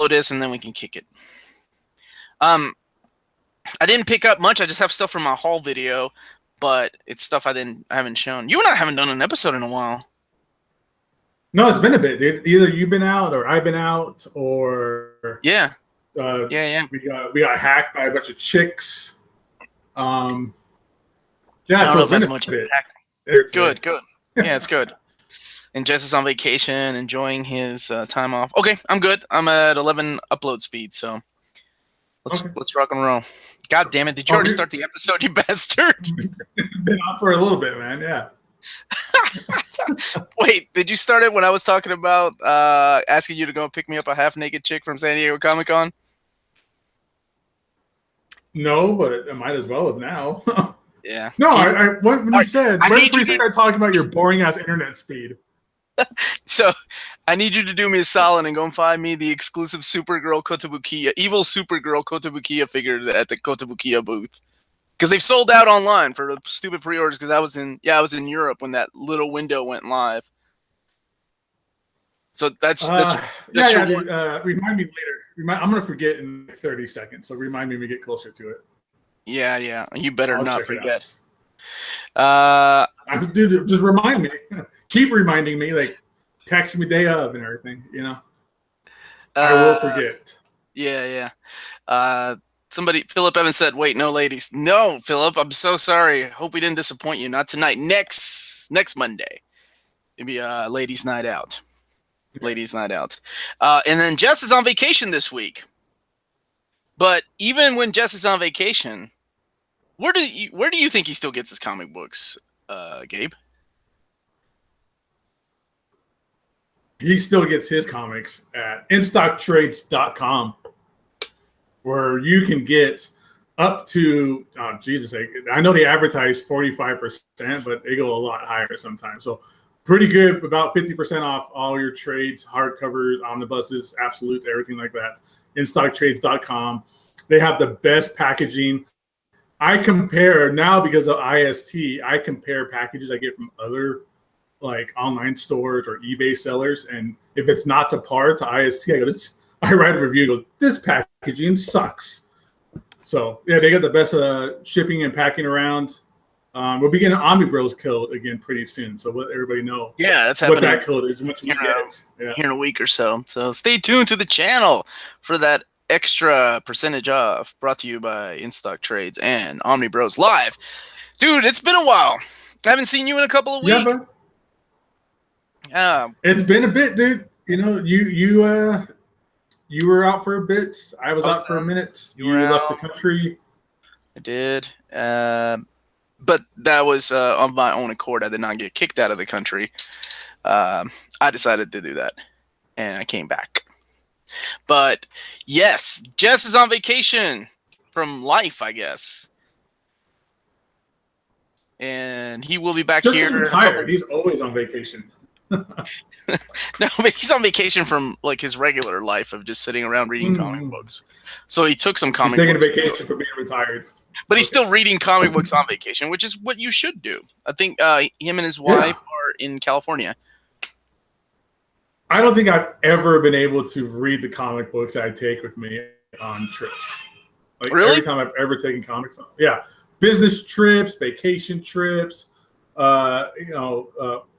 this, and then we can kick it. I didn't pick up much. I just have stuff from my haul video, but it's stuff I haven't shown. You and I haven't done an episode in a while. No, it's been a bit, dude. Either you've been out, or I've been out, or yeah. We got hacked by a bunch of chicks. Yeah, so it's been a bit. Good. Yeah, it's good. And Jess is on vacation, enjoying his time off. Okay, I'm good. I'm at 11 upload speed, so let's rock and roll. God damn it! Did you already start the episode, you bastard? Been on for a little bit, man. Yeah. Wait, did you start it when I was talking about asking you to go pick me up a half-naked chick from San Diego Comic-Con? No, but I might as well have now. Yeah. No, when you said, when we started talking about your boring-ass internet speed. So, I need you to do me a solid and go and find me the exclusive Supergirl Kotobukiya, evil Supergirl Kotobukiya figure at the Kotobukiya booth. Because they've sold out online for the stupid pre-orders. Because I was in Europe when that little window went live. So that's dude, remind me later. I'm gonna forget in 30 seconds. So remind me when we get closer to it. Yeah. You better not forget. Dude, just remind me. Keep reminding me. Like, text me day of and everything. You know. I will forget. Yeah. Philip Evans said, "Wait, no ladies." No, Philip, I'm so sorry. Hope we didn't disappoint you. Not tonight. Next Monday, it'll be a ladies' night out. Ladies' night out. And then Jess is on vacation this week. But even when Jess is on vacation, where do you think he still gets his comic books, Gabe? He still gets his comics at InStockTrades.com, where you can get up to, I know they advertise 45%, but they go a lot higher sometimes. So pretty good, about 50% off all your trades, hardcovers, omnibuses, absolutes, everything like that. InStockTrades.com. They have the best packaging. I compare now because of IST. I compare packages I get from other like online stores or eBay sellers, and if it's not to par to IST, I write a review. Go, this packaging sucks. So yeah, they got the best shipping and packing around. We'll be getting Omnibros code again pretty soon, so let everybody know. Yeah, that's happening. What that code is, once we get it. Here in a week or so. So stay tuned to the channel for that extra percentage off. Brought to you by InStock Trades and Omnibrosllive. Dude, it's been a while. I haven't seen you in a couple of weeks. It's been a bit, dude. You know, you were out for a bit. I was out for a minute. You left the country. I did. But that was on my own accord. I did not get kicked out of the country. I decided to do that, and I came back. But yes, Jess is on vacation from life, I guess. And he will be back here. Just retired. He's always on vacation. No, but he's on vacation from like his regular life of just sitting around reading comic books. So he took some comic books. He's taking a vacation for being retired. But he's still reading comic books on vacation, which is what you should do. I think him and his wife are in California. I don't think I've ever been able to read the comic books I take with me on trips. Like really? Every time I've ever taken comics on. Yeah. Business trips, vacation trips,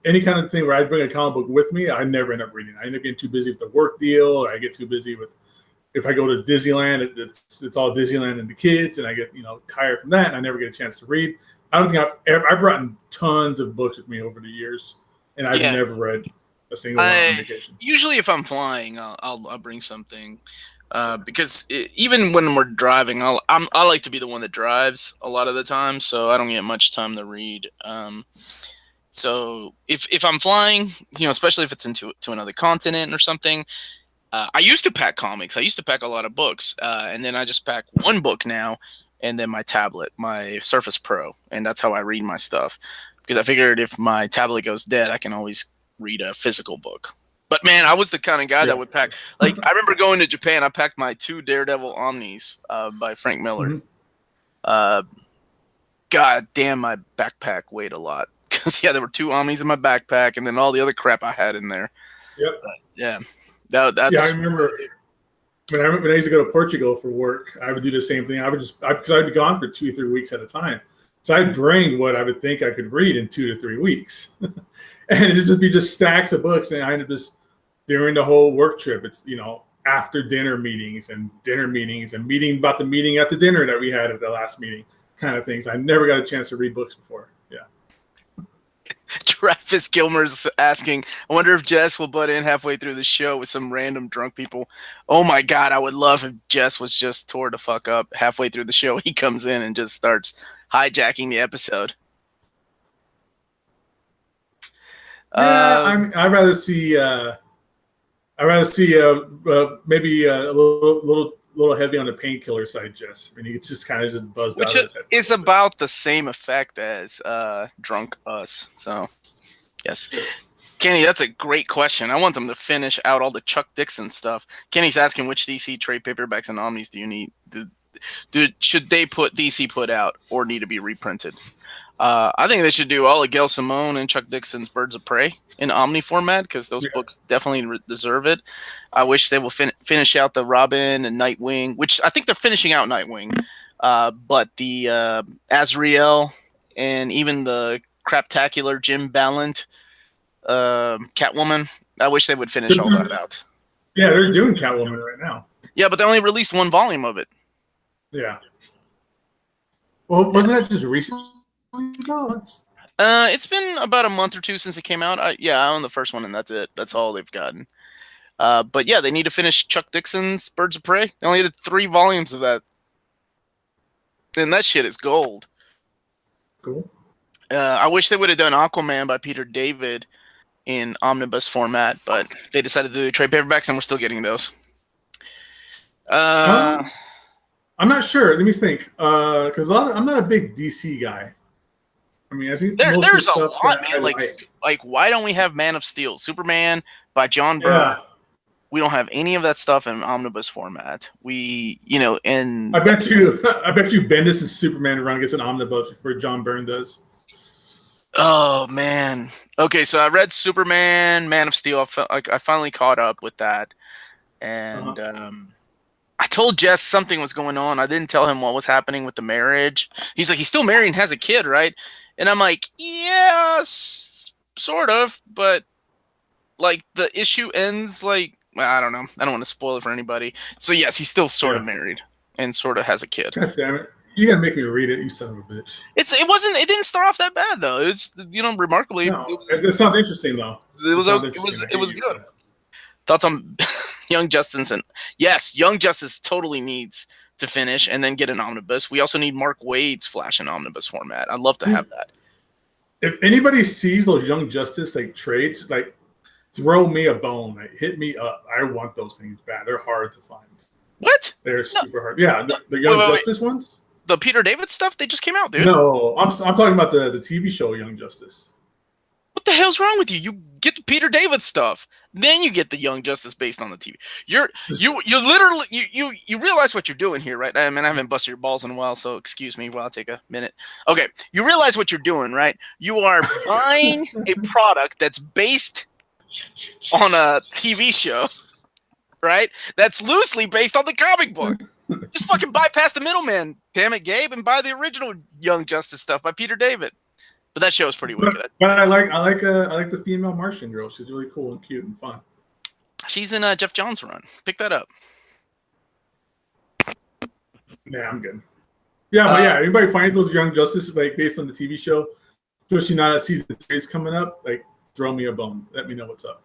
any kind of thing where I bring a comic book with me, I never end up reading. I end up getting too busy with the work deal, or I get too busy with, if I go to Disneyland, it's all Disneyland and the kids, and I get tired from that, and I never get a chance to read. I don't think I've brought in tons of books with me over the years, and I've never read a single one on vacation. Usually, if I'm flying, I'll bring something. Because even when we're driving, I like to be the one that drives a lot of the time, so I don't get much time to read. So if I'm flying, especially if it's to another continent or something, I used to pack comics. I used to pack a lot of books, and then I just pack one book now, and then my tablet, my Surface Pro, and that's how I read my stuff. Because I figured if my tablet goes dead, I can always read a physical book. But man, I was the kind of guy that would pack. Like I remember going to Japan, I packed my 2 Daredevil Omnis by Frank Miller. Mm-hmm. God damn, my backpack weighed a lot because there were 2 Omnis in my backpack, and then all the other crap I had in there. Yep. But, yeah, that's. Yeah, I remember. when I used to go to Portugal for work, I would do the same thing. Because I'd be gone for 2 or 3 weeks at a time. So I'd bring what I would think I could read in 2 to 3 weeks. And it'd just be just stacks of books. And I ended up just during the whole work trip, it's, after dinner meetings and meeting about the meeting at the dinner that we had at the last meeting kind of things. I never got a chance to read books before. Yeah. Travis Gilmer's asking, I wonder if Jess will butt in halfway through the show with some random drunk people. Oh my God, I would love if Jess was just tore the fuck up halfway through the show. He comes in and just starts hijacking the episode. Yeah, I'd rather see maybe a little heavy on the painkiller side, Jess. I mean, he just kind of just buzzed which out of his head. Is about the same effect as drunk us. So, yes. Kenny, that's a great question. I want them to finish out all the Chuck Dixon stuff. Kenny's asking which DC trade paperbacks and omnis do you need? Should they DC put out or need to be reprinted? I think they should do all of Gail Simone and Chuck Dixon's Birds of Prey in Omni format because those books definitely deserve it. I wish they will finish out the Robin and Nightwing, which I think they're finishing out Nightwing. But the Azrael and even the craptacular Jim Ballant Catwoman, I wish they would finish all that out. Yeah, they're doing Catwoman right now. Yeah, but they only released 1 volume of it. Yeah. Well, wasn't that just recent? It's been about a month or 2 since it came out. I own the first one, and that's it. That's all they've gotten. But yeah, they need to finish Chuck Dixon's Birds of Prey. They only did 3 volumes of that, and that shit is gold. Cool. I wish they would have done Aquaman by Peter David in omnibus format, but they decided to do trade paperbacks, and we're still getting those. I'm not sure. Let me think. Because I'm not a big DC guy. I mean, I think there's a lot, man. Like, why don't we have Man of Steel, Superman by John Byrne? Yeah. We don't have any of that stuff in omnibus format. And I bet you Bendis' Superman run gets an omnibus before John Byrne does. Oh man. Okay, so I read Superman, Man of Steel. I finally caught up with that, and I told Jess something was going on. I didn't tell him what was happening with the marriage. He's like, he's still married and has a kid, right? And I'm like, yeah, sort of, but like the issue ends like, I don't know. I don't want to spoil it for anybody. So yes, he's still sort of married and sort of has a kid. God damn it. You gotta make me read it, you son of a bitch. It didn't start off that bad though. It's remarkably. No, it sounds interesting though. It was good. Thoughts on Young Justice? And yes, Young Justice totally needs to finish and then get an omnibus. We also need Mark Waid's Flash in omnibus format. I'd love to have that. If anybody sees those Young Justice trades, throw me a bone. Hit me up. I want those things bad. They're hard to find. What? They're super hard. Yeah, the Young Justice ones. The Peter David stuff, they just came out, dude. No, I'm talking about the TV show Young Justice. What the hell's wrong with you? You get the Peter David stuff, then you get the Young Justice based on the TV. You literally you realize what you're doing here, right? I mean, I haven't busted your balls in a while, so excuse me while I take a minute. Okay, you realize what you're doing, right? You are buying a product that's based on a TV show, right? That's loosely based on the comic book. Just fucking bypass the middleman, damn it, Gabe, and buy the original Young Justice stuff by Peter David. But that show is pretty wicked. But I like the female Martian girl. She's really cool and cute and fun. She's in Jeff Johns' run. Pick that up. Yeah, I'm good. Yeah, but yeah, anybody find those Young Justice based on the TV show, especially now that season 3 is coming up, throw me a bone. Let me know what's up.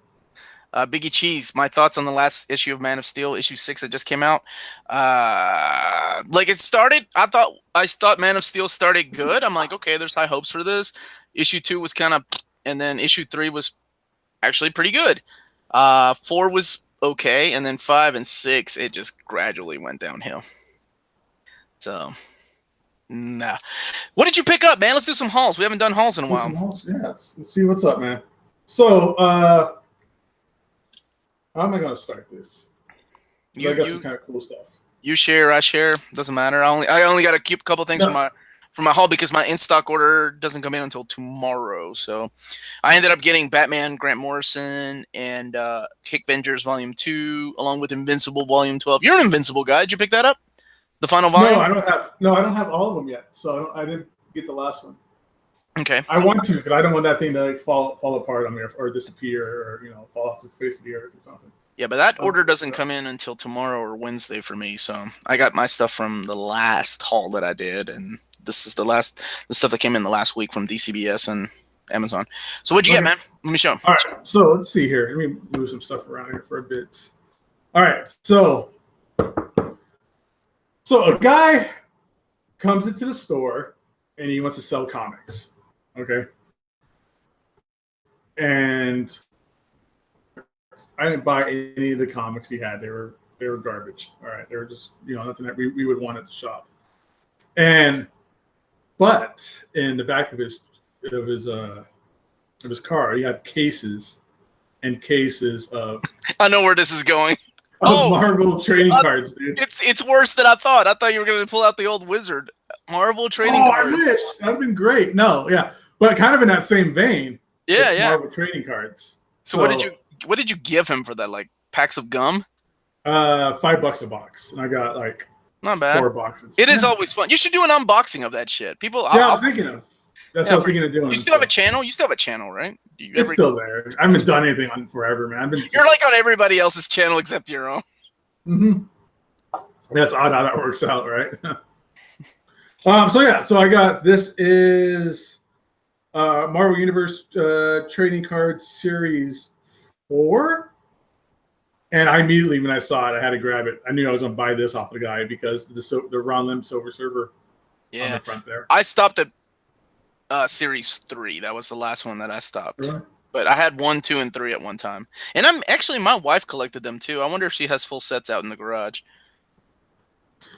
Biggie Cheese, my thoughts on the last issue of Man of Steel, issue 6 that just came out. It started, I thought Man of Steel started good. I'm like, okay, there's high hopes for this. Issue 2 was kind of, and then issue 3 was actually pretty good. 4 was okay, and then 5 and 6, it just gradually went downhill. So, nah. What did you pick up, man? Let's do some hauls. We haven't done hauls in a while. Yeah, let's see what's up, man. So, how am I going to start this? I got some kind of cool stuff. You share, I share. Doesn't matter. I only got a couple things for my haul because my in stock order doesn't come in until tomorrow. So I ended up getting Batman, Grant Morrison, and Kick Vengers Volume 2, along with Invincible Volume 12. You're an Invincible guy. Did you pick that up? The final volume? No, I don't have all of them yet. So I didn't get the last one. Okay. I want to, because I don't want that thing to like fall apart on me or disappear or fall off the face of the earth or something. Yeah, but that order doesn't come in until tomorrow or Wednesday for me. So I got my stuff from the last haul that I did, and this is the stuff that came in the last week from DCBS and Amazon. So what'd you get, man? Let me show. All right, so let's see here. Let me move some stuff around here for a bit. All right, so a guy comes into the store and he wants to sell comics. Okay. And I didn't buy any of the comics he had. They were garbage. All right. They were just, nothing that we would want at the shop. But in the back of his car, he had cases and cases of I know where this is going. Marvel trading cards, dude. It's worse than I thought. I thought you were going to pull out the old Wizard Marvel trading cards. I wish. That would have been great. No, yeah. But kind of in that same vein. Yeah. Marvel trading cards. So what did you give him for that? Like packs of gum? $5 a box. And I got like not bad 4 boxes. It is always fun. You should do an unbooxing of that shit. I was thinking of. That's what I was thinking of doing. You still have a channel? You still have a channel, right? It's still there. I haven't done anything on it forever, man. You're like on everybody else's channel except your own. Mm-hmm. That's odd how that works out, right? So I got, this is Marvel Universe Trading Card Series 4. And I immediately, when I saw it, I had to grab it. I knew I was going to buy this off the guy because the Ron Lim Silver Surfer on the front there. I stopped at Series 3. That was the last one that I stopped. Really? But I had 1, 2, and 3 at one time. And my wife collected them too. I wonder if she has full sets out in the garage.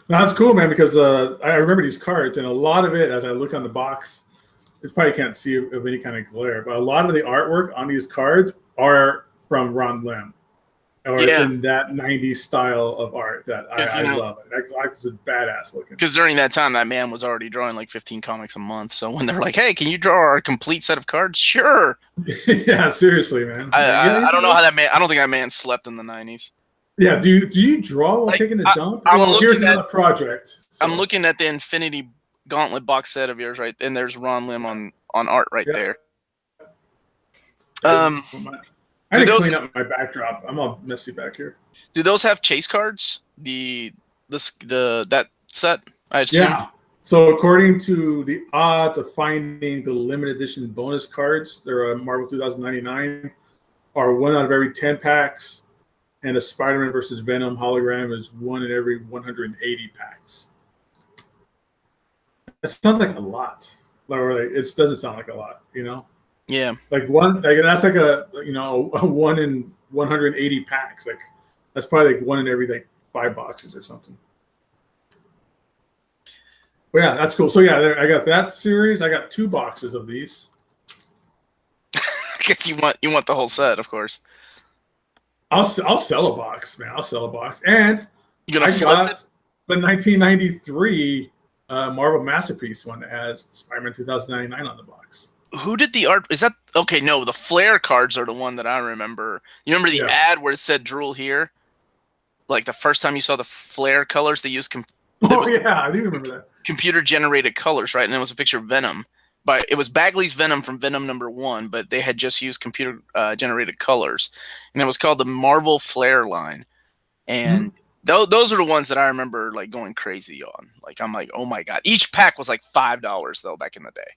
That's cool, man, because I remember these cards, and a lot of it, as I look on the box, it probably can't see of any kind of glare, but a lot of the artwork on these cards are from Ron Lim. Or it's in that 90s style of art that I love it. It's badass looking. Because during that time, that man was already drawing like 15 comics a month. So when they're like, hey, can you draw our complete set of cards? Sure. Yeah, seriously, man. I don't know how that man, I don't think that man slept in the 90s. Yeah, do you draw while taking a dump? Here's another project. So. I'm looking at the Infinity Gauntlet box set of yours, right? And there's Ron Lim on art right there. I need to clean up my backdrop. I'm all messy back here. Do those have chase cards? That set? Yeah. So according to the odds of finding the limited edition bonus cards, they're Marvel 2099, are 1 out of every 10 packs, and a Spider-Man versus Venom hologram is 1 in every 180 packs. It sounds like a lot. It doesn't sound like a lot, Yeah, that's like a 1 in 180 packs. Like that's probably like 1 in every 5 boxes or something. But yeah, that's cool. So yeah, I got that series. I got 2 boxes of these. Guess you want the whole set, of course. I'll sell a box, man. I'll sell a box, and you gonna flip it? The 1993 Marvel Masterpiece one that has Spider-Man 2099 on the box. Who did the art? Is that okay? No, the flare cards are the one that I remember. You remember the ad where it said "Drool here"? Like the first time you saw the flare colors, they used. I do remember that. Computer generated colors, right? And it was a picture of Venom. But it was Bagley's Venom from Venom #1, but they had just used computer generated colors, and it was called the Marvel Flare line. And those are the ones that I remember like going crazy on. Like I'm like, oh my god! Each pack was like $5 though back in the day.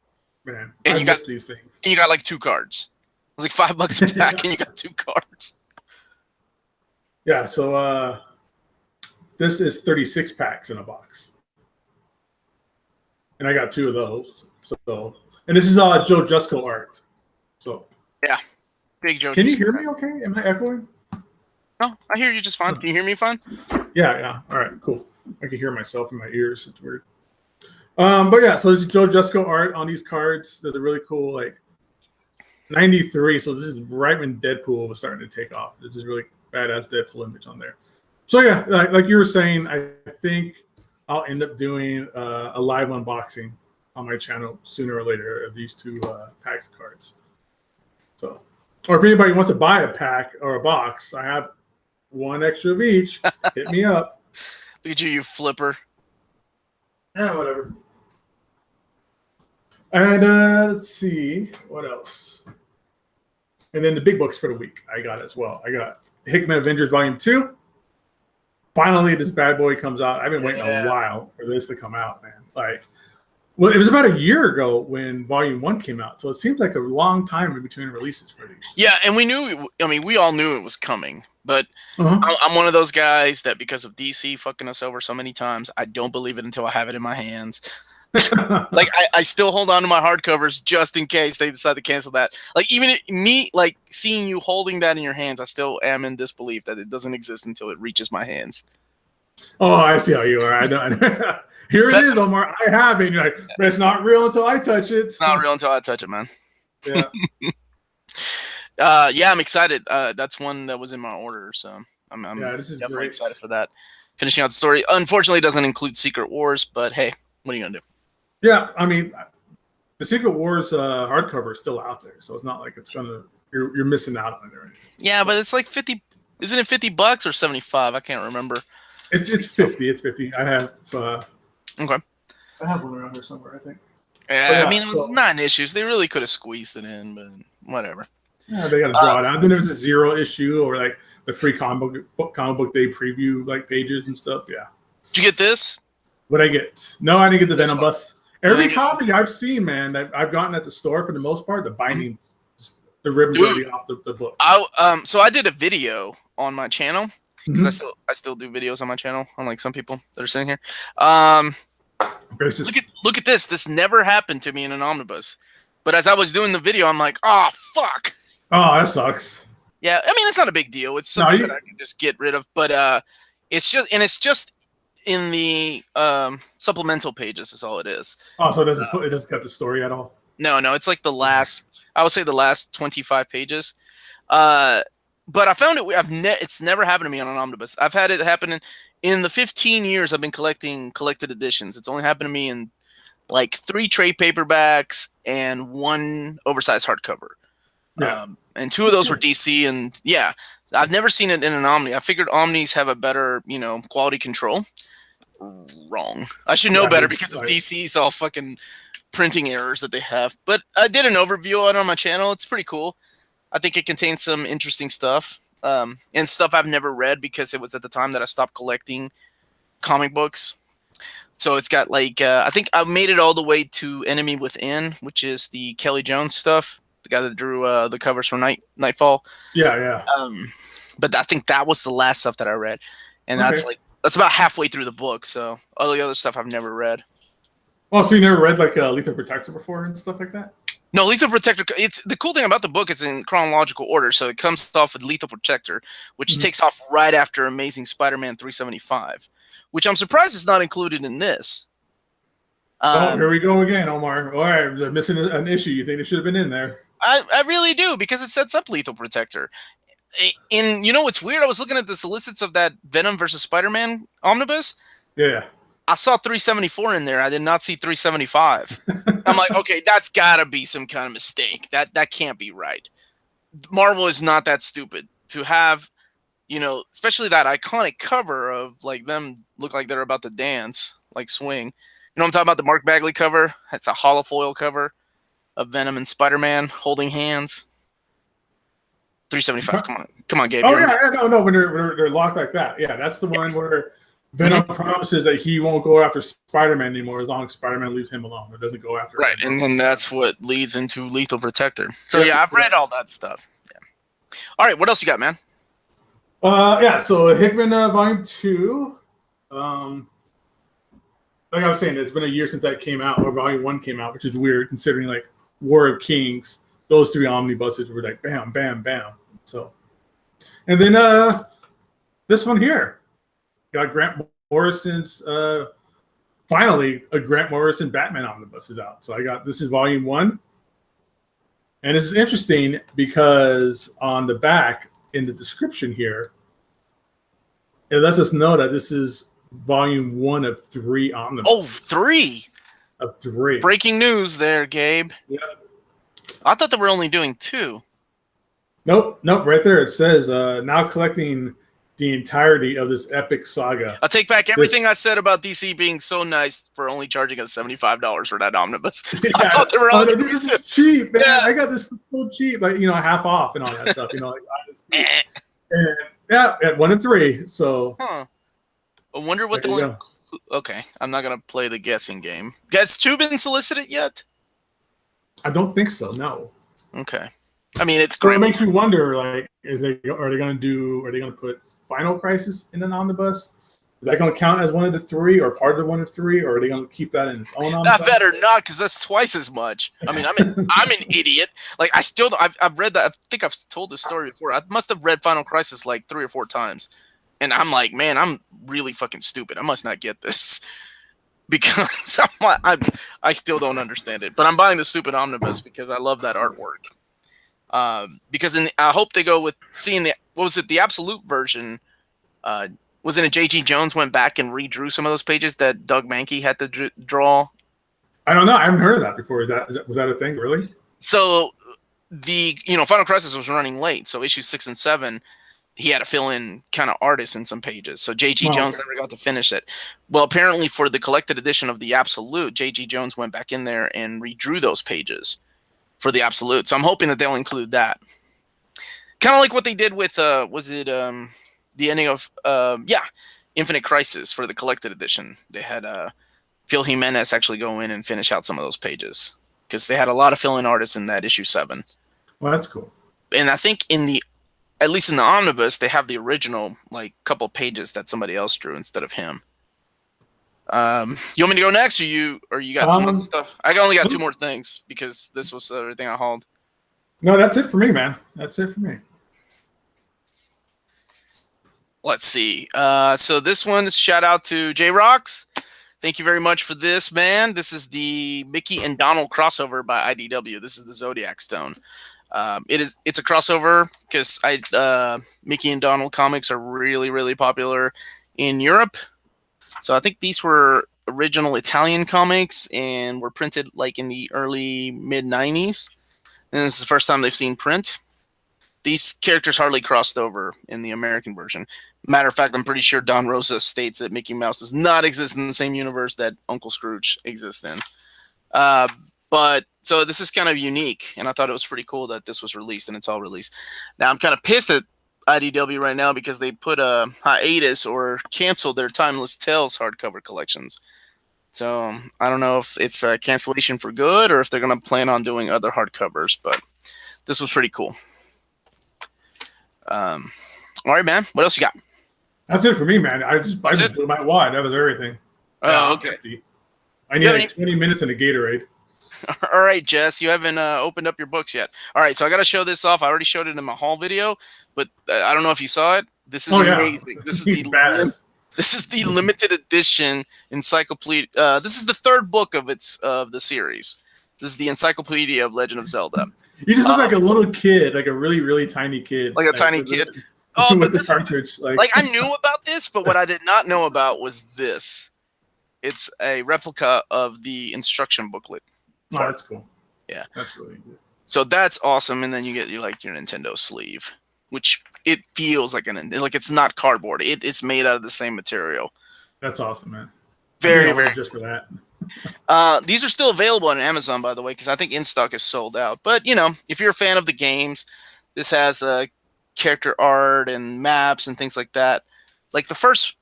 Man, and you got these things. And you got like 2 cards. It was like $5 a pack, and you got 2 cards. Yeah, so this is 36 packs in a box, and I got 2 of those. So, and this is Joe Jusko art. So yeah, big Joe. Can you hear me? Okay, am I echoing? No, I hear you just fine. Can you hear me fine? Yeah. All right, cool. I can hear myself in my ears. It's weird. But yeah, so this is Joe Jusko art on these cards. They're really cool, like 93. So this is right when Deadpool was starting to take off. This is really badass Deadpool image on there. So yeah, like you were saying, I think I'll end up doing a live unboxing on my channel sooner or later of these two packs of cards. So, or if anybody wants to buy a pack or a box, I have one extra of each. Hit me up. Look at you, you flipper. Yeah, whatever. And let's see what else. And then the big books for the week I got as well. I got Hickman Avengers Volume 2. Finally, this bad boy comes out. I've been waiting a while for this to come out, man. Like, well, it was about a year ago when Volume 1 came out. So it seems like a long time in between releases for these. Yeah, and we all knew it was coming. But I'm one of those guys that because of DC fucking us over so many times, I don't believe it until I have it in my hands. Like I still hold on to my hardcovers just in case they decide to cancel that. Like even me, like seeing you holding that in your hands, I still am in disbelief that it doesn't exist until it reaches my hands. Oh, I see how you are. I know. Here it is, Omar. I have it. You're like, but it's not real until I touch it. It's not real until I touch it, man. Yeah. Yeah, I'm excited. That's one that was in my order, so I'm this is definitely great. excited for that. Finishing out the story. Unfortunately, it doesn't include Secret Wars, but hey, what are you gonna do? Yeah, I mean, the Secret Wars hardcover is still out there, so it's not like it's gonna you're missing out on it or anything. Yeah, but it's like 50. Isn't it $50 or 75? I can't remember. It's 50. It's 50. I have okay. I have one around here somewhere, I think. Yeah, I mean, it was 9 issues. They really could have squeezed it in, but whatever. Yeah, they got to draw it out. Then there was a 0 issue or like the free comic book day preview like pages and stuff. Yeah. Did you get this? What'd I get? No, I didn't get the Venom Bust. Every copy I've seen, man, that I've gotten at the store for the most part, the binding, the ribbon dirty off the book. So I did a video on my channel because I still do videos on my channel, unlike some people that are sitting here. Look at this. This never happened to me in an omnibus, but as I was doing the video, I'm like, oh fuck. Oh, that sucks. Yeah, I mean it's not a big deal. It's something that I can just get rid of, but it's just in the supplemental pages is all it is. Oh, so it doesn't cut the story at all? No, it's like the last, I would say the last 25 pages. But I found it's never happened to me on an omnibus. I've had it happen in the 15 years I've been collecting collected editions. It's only happened to me in like 3 trade paperbacks and 1 oversized hardcover. Yeah. And 2 of those were DC, and yeah, I've never seen it in an Omni. I figured Omnis have a better, quality control. Wrong. I should know better because of DC's all fucking printing errors that they have. But I did an overview on my channel. It's pretty cool. I think it contains some interesting stuff and stuff I've never read because it was at the time that I stopped collecting comic books. So it's got like I think I made it all the way to Enemy Within, which is the Kelly Jones stuff, the guy that drew the covers for Nightfall. Yeah. But I think that was the last stuff that I read, and that's about halfway through the book. So all the other stuff I've never read. Oh, so you never read like Lethal Protector before and stuff like that? No, Lethal Protector. It's the cool thing about the book. It's in chronological order, so it comes off with Lethal Protector, which takes off right after Amazing Spider-Man 375, which I'm surprised is not included in this. Here we go again, Omar. All right, they're missing an issue. You think it should have been in there? I really do, because it sets up Lethal Protector. And you know what's weird? I was looking at the solicits of that Venom versus Spider-Man omnibus. Yeah. I saw 374 in there. I did not see 375. I'm like, okay, that's got to be some kind of mistake. That can't be right. Marvel is not that stupid to have, especially that iconic cover of like them look like they're about to dance, like swing. You know what I'm talking about? The Mark Bagley cover. It's a holofoil cover of Venom and Spider-Man holding hands. 375. Come on, Gabe. Oh yeah, no. When they're locked like that, yeah, that's the one where Venom promises that he won't go after Spider-Man anymore as long as Spider-Man leaves him alone. It doesn't go after him. And then that's what leads into Lethal Protector. So yeah, I've read all that stuff. Yeah. All right, what else you got, man? So Hickman Volume 2. Like I was saying, it's been a year since that came out, or Volume 1 came out, which is weird considering like War of Kings, those 3 omnibuses were like bam, bam, bam. So, and then this one here. Got Grant Morrison's finally a Grant Morrison Batman omnibus is out. So this is Volume 1. And this is interesting because on the back in the description here, it lets us know that this is Volume 1 of 3 omnibuses. Oh, 3. of 3. Breaking news there, Gabe. Yep. I thought they were only doing 2. Nope. Right there it says now collecting the entirety of this epic saga. I'll take back everything I said about DC being so nice for only charging us $75 for that omnibus. Yeah. I thought they were only this is cheap, man. Yeah. I got this for so cheap, like half off and all that stuff. And yeah, at 1 and 3. So, I wonder what they'll. Okay, I'm not gonna play the guessing game. Has 2 been solicited yet? I don't think so. No. Okay. I mean, it's great. It makes you wonder, like, are they going to put Final Crisis in an omnibus? Is that going to count as one of the 3 or part of one of 3, or are they going to keep that in its own omnibus? That better not, because that's twice as much. I mean, I'm an idiot. Like, I've read that. I think I've told this story before. I must have read Final Crisis like 3 or 4 times, and I'm like, man, I'm really fucking stupid. I must not get this. Because I still don't understand it, but I'm buying the stupid omnibus because I love that artwork. Because I hope they go with seeing the absolute version. Wasn't it J.G. Jones went back and redrew some of those pages that Doug Mankey had to draw? I don't know. I haven't heard of that before. Was that a thing, really? So the Final Crisis was running late, so issues 6 and 7. He had to fill in kind of artists in some pages. So J.G. Jones never got to finish it. Well, apparently for the collected edition of the Absolute, J.G. Jones went back in there and redrew those pages for the Absolute. So I'm hoping that they'll include that. Kind of like what they did with, the ending of, Infinite Crisis for the collected edition. They had Phil Jimenez actually go in and finish out some of those pages because they had a lot of fill-in artists in that issue 7. Well, that's cool. And I think at least in the omnibus, they have the original like couple pages that somebody else drew instead of him. You want me to go next, or you got some other stuff? I only got 2 more things because this was everything I hauled. No, that's it for me, man. That's it for me. Let's see. So this one is shout out to J Rocks. Thank you very much for this, man. This is the Mickey and Donald crossover by IDW. This is the Zodiac Stone. It's a crossover because Mickey and Donald comics are really, really popular in Europe. So I think these were original Italian comics and were printed like in the early mid-90s. And this is the first time they've seen print. These characters hardly crossed over in the American version. Matter of fact, I'm pretty sure Don Rosa states that Mickey Mouse does not exist in the same universe that Uncle Scrooge exists in. But so this is kind of unique, and I thought it was pretty cool that this was released, and it's all released. Now, I'm kind of pissed at IDW right now because they put a hiatus or canceled their Timeless Tales hardcover collections. So I don't know if it's a cancellation for good or if they're going to plan on doing other hardcovers, but this was pretty cool. All right, man. What else you got? That's it for me, man. I just blew my wad. That was everything. Oh, okay. I need like 20 minutes in a Gatorade. All right, Jess, you haven't opened up your books yet. All right, so I got to show this off. I already showed it in my haul video, but I don't know if you saw it. This is amazing. This is the limited edition encyclopedia. This is the 3rd book of the series. This is the Encyclopedia of Legend of Zelda. You just look like a little kid, like a really, really tiny kid. Like a tiny kid. Oh, with the cartridge. Like I knew about this, but what I did not know about was this. It's a replica of the instruction booklet. Oh, that's cool. Yeah. That's really good. So that's awesome. And then you get your Nintendo sleeve, which it feels like it's not cardboard. It's made out of the same material. That's awesome, man. Very, very. Just for that. These are still available on Amazon, by the way, because I think In Stock is sold out. But, if you're a fan of the games, this has character art and maps and things like that. Like the first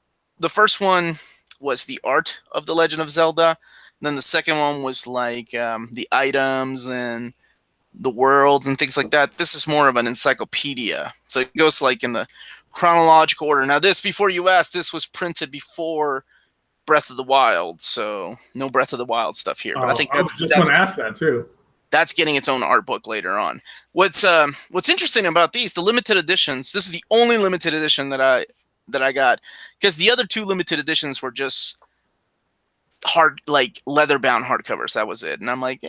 one was the art of The Legend of Zelda. And then the second one was like the items and the worlds and things like that. This is more of an encyclopedia. So it goes like in the chronological order. Now this, before you ask, this was printed before Breath of the Wild. So no Breath of the Wild stuff here. But I think I was just going to ask that too. That's getting its own art book later on. What's interesting about these, the limited editions, this is the only limited edition that I got. Because the other 2 limited editions were just hard, like leather-bound hardcovers. That was it. And I'm like,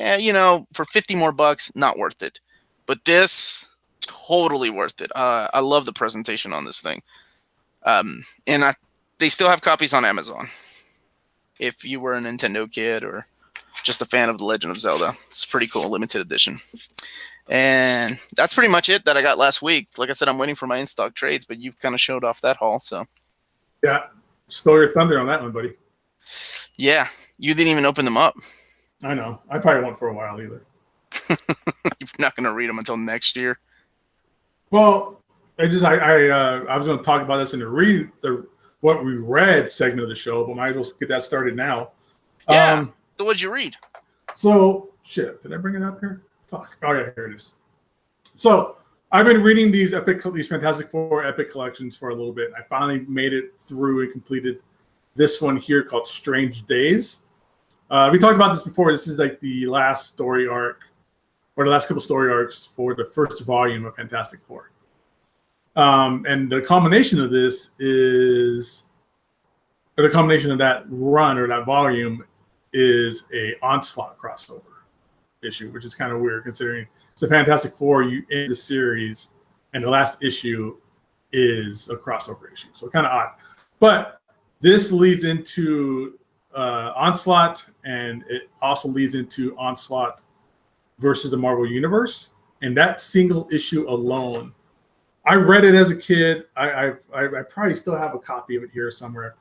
for 50 more bucks, not worth it. But this, totally worth it. I love the presentation on this thing. And they still have copies on Amazon. If you were a Nintendo kid or just a fan of The Legend of Zelda. It's pretty cool, limited edition. And that's pretty much it that I got last week. Like I said, I'm waiting for my in-stock trades, but you've kind of showed off that haul, so. Yeah, stole your thunder on that one, buddy. Yeah, you didn't even open them up. I know. I probably won't for a while either. You're not going to read them until next year. Well, I was going to talk about this in the what we read segment of the show, but might as well get that started now. Yeah. So what'd you read? So shit, did I bring it up here? Fuck. Oh yeah, here it is. So I've been reading these Fantastic Four epic collections for a little bit. I finally made it through and completed this one here called Strange Days. We talked about this before. This is like the last story arc, or the last couple story arcs for the first volume of Fantastic Four. And the combination of this is, or the combination of that run or that volume is a Onslaught crossover issue, which is kind of weird considering it's a Fantastic Four you in the series, and the last issue is a crossover issue. So kind of odd. But this leads into Onslaught, and it also leads into Onslaught versus the Marvel Universe. And that single issue alone, I read it as a kid. I probably still have a copy of it here somewhere,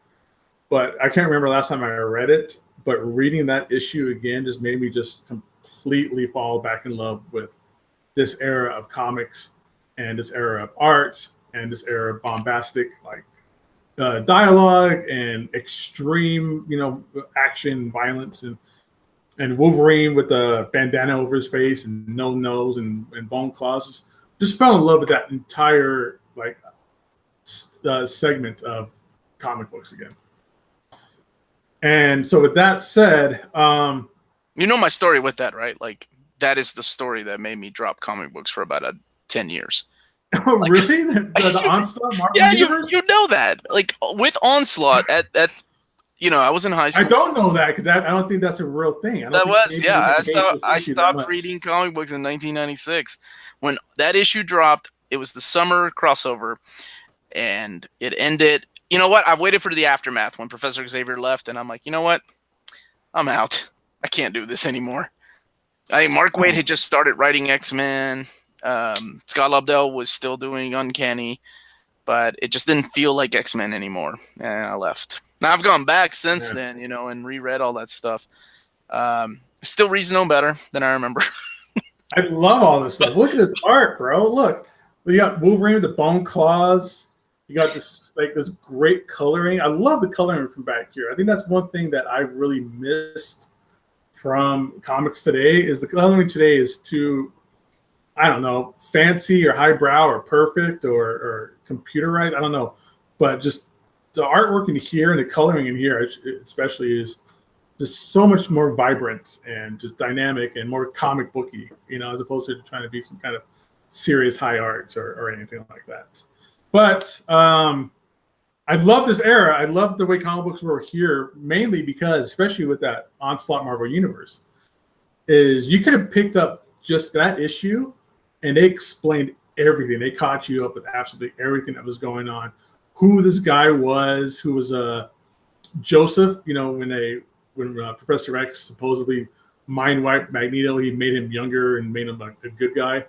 but I can't remember last time I read it. But reading that issue again just made me just completely fall back in love with this era of comics and this era of arts and this era of bombastic dialogue and extreme, action, violence, and Wolverine with the bandana over his face and no nose and bone claws. Just fell in love with that entire segment of comic books again. And so with that said, you know my story with that, right? Like that is the story that made me drop comic books for about 10 years. Oh, like, really? The Onslaught Marvel Universe? You know that. Like with Onslaught at I was in high school. I don't know that because I don't think that's a real thing. I stopped reading comic books in 1996. When that issue dropped, it was the summer crossover, and it ended. You know what? I waited for the aftermath when Professor Xavier left, and I'm like, you know what? I'm out. I can't do this anymore. I think Mark Waid had just started writing X-Men. Scott Lobdell was still doing Uncanny, but it just didn't feel like X-Men anymore, and I left. Now I've gone back since then, and reread all that stuff. Still reads no better than I remember. I love all this stuff. Look at this art, bro. Look, you got Wolverine with the bone claws. You got this great coloring. I love the coloring from back here. I think that's one thing that I've really missed from comics today is the coloring today is too, I don't know, fancy or highbrow or perfect or computerized. I don't know. But just the artwork in here and the coloring in here especially is just so much more vibrant and just dynamic and more comic booky, as opposed to trying to be some kind of serious high arts or anything like that. But I love this era. I love the way comic books were here, mainly because, especially with that Onslaught Marvel Universe, is you could have picked up just that issue and they explained everything. They caught you up with absolutely everything that was going on. Who this guy was, who was Joseph, when Professor X supposedly mind wiped Magneto, he made him younger and made him a good guy.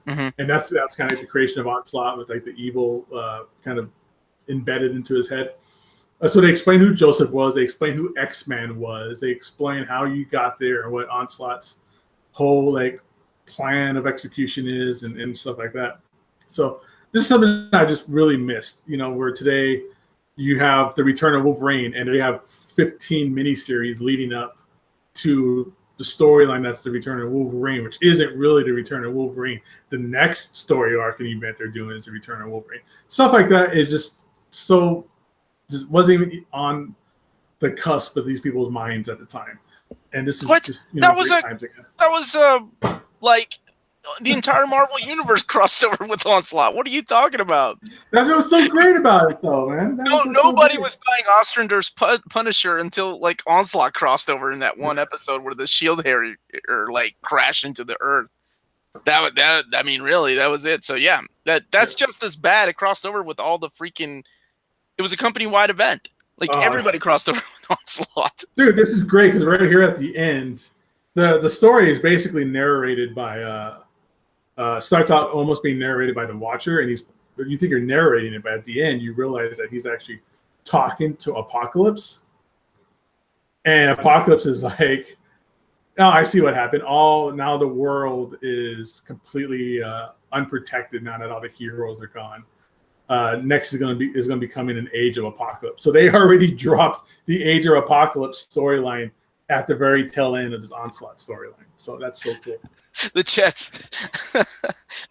Mm-hmm. And that's kind of the creation of Onslaught with the evil kind of embedded into his head. So they explain who Joseph was. They explain who X-Man was. They explain how you got there and what Onslaught's whole plan of execution is and stuff like that. So this is something I just really missed, where today you have the return of Wolverine and they have 15 miniseries leading up to the storyline that's the return of Wolverine, which isn't really the return of Wolverine. The next story arc and event they're doing is the return of Wolverine. Stuff like that is just wasn't even on the cusp of these people's minds at the time. And this is just that was like the entire Marvel Universe crossed over with Onslaught. What are you talking about? That's what's so great about it, though, man. Nobody was buying Ostrander's Punisher until Onslaught crossed over in that one episode where the Shield Harrier crashed into the Earth. Really, that was it. So that's just as bad. It crossed over with all the freaking. It was a company-wide event. Like everybody crossed over with Onslaught. Dude, this is great because right here at the end, the story is basically narrated by starts out almost being narrated by the Watcher, and you think you're narrating it, but at the end you realize that he's actually talking to Apocalypse, and Apocalypse is like, "Oh, I see what happened. Now the world is completely unprotected now that all the heroes are gone. Next is going to be coming an Age of Apocalypse." So they already dropped the Age of Apocalypse storyline at the very tail end of his Onslaught storyline. So that's so cool. The chat's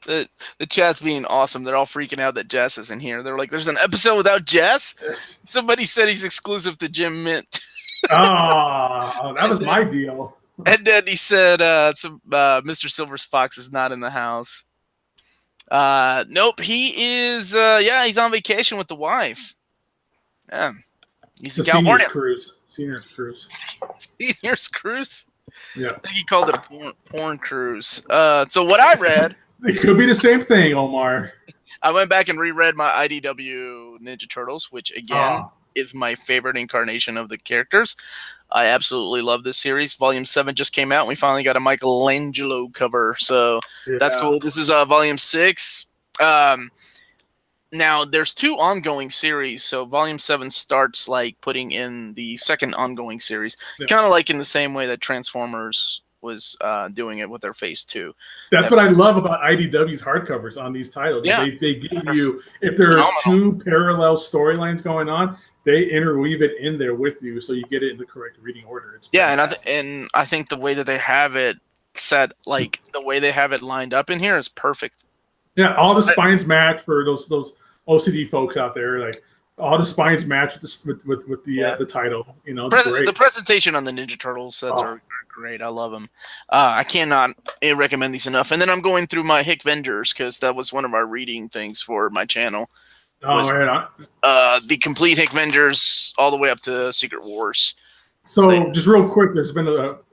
the chat's being awesome. They're all freaking out that Jess isn't here. They're like, "There's an episode without Jess." Somebody said he's exclusive to Jim Mint. That was my deal. And then he said, "Mr. Silver's Fox is not in the house." Nope, he is. He's on vacation with the wife. Yeah, he's in California. Seniors cruise. Seniors cruise. Yeah, I think he called it a porn cruise. So what I read, it could be the same thing, Omar. I went back and reread my IDW Ninja Turtles, which again is my favorite incarnation of the characters. I absolutely love this series. Volume 7 just came out, and we finally got a Michelangelo cover, so that's cool. This is Volume 6. Now, there's 2 ongoing series, so Volume 7 starts like putting in the second ongoing series, kind of like in the same way that Transformers was doing it with their Phase 2. That's what I love about IDW's hardcovers on these titles. Yeah. They give you, if there are 2 parallel storylines going on, they interweave it in there with you, so you get it in the correct reading order. And I think the way that they have it set, like the way they have it lined up in here, is perfect. Yeah, all the spines match for those OCD folks out there. Like all the spines match with the title. You know, the presentation on the Ninja Turtles sets are great. I love them. I cannot recommend these enough. And then I'm going through my Hick Vengers because that was one of our reading things for my channel. The complete Hick Vengers all the way up to Secret Wars. So just real quick, there's been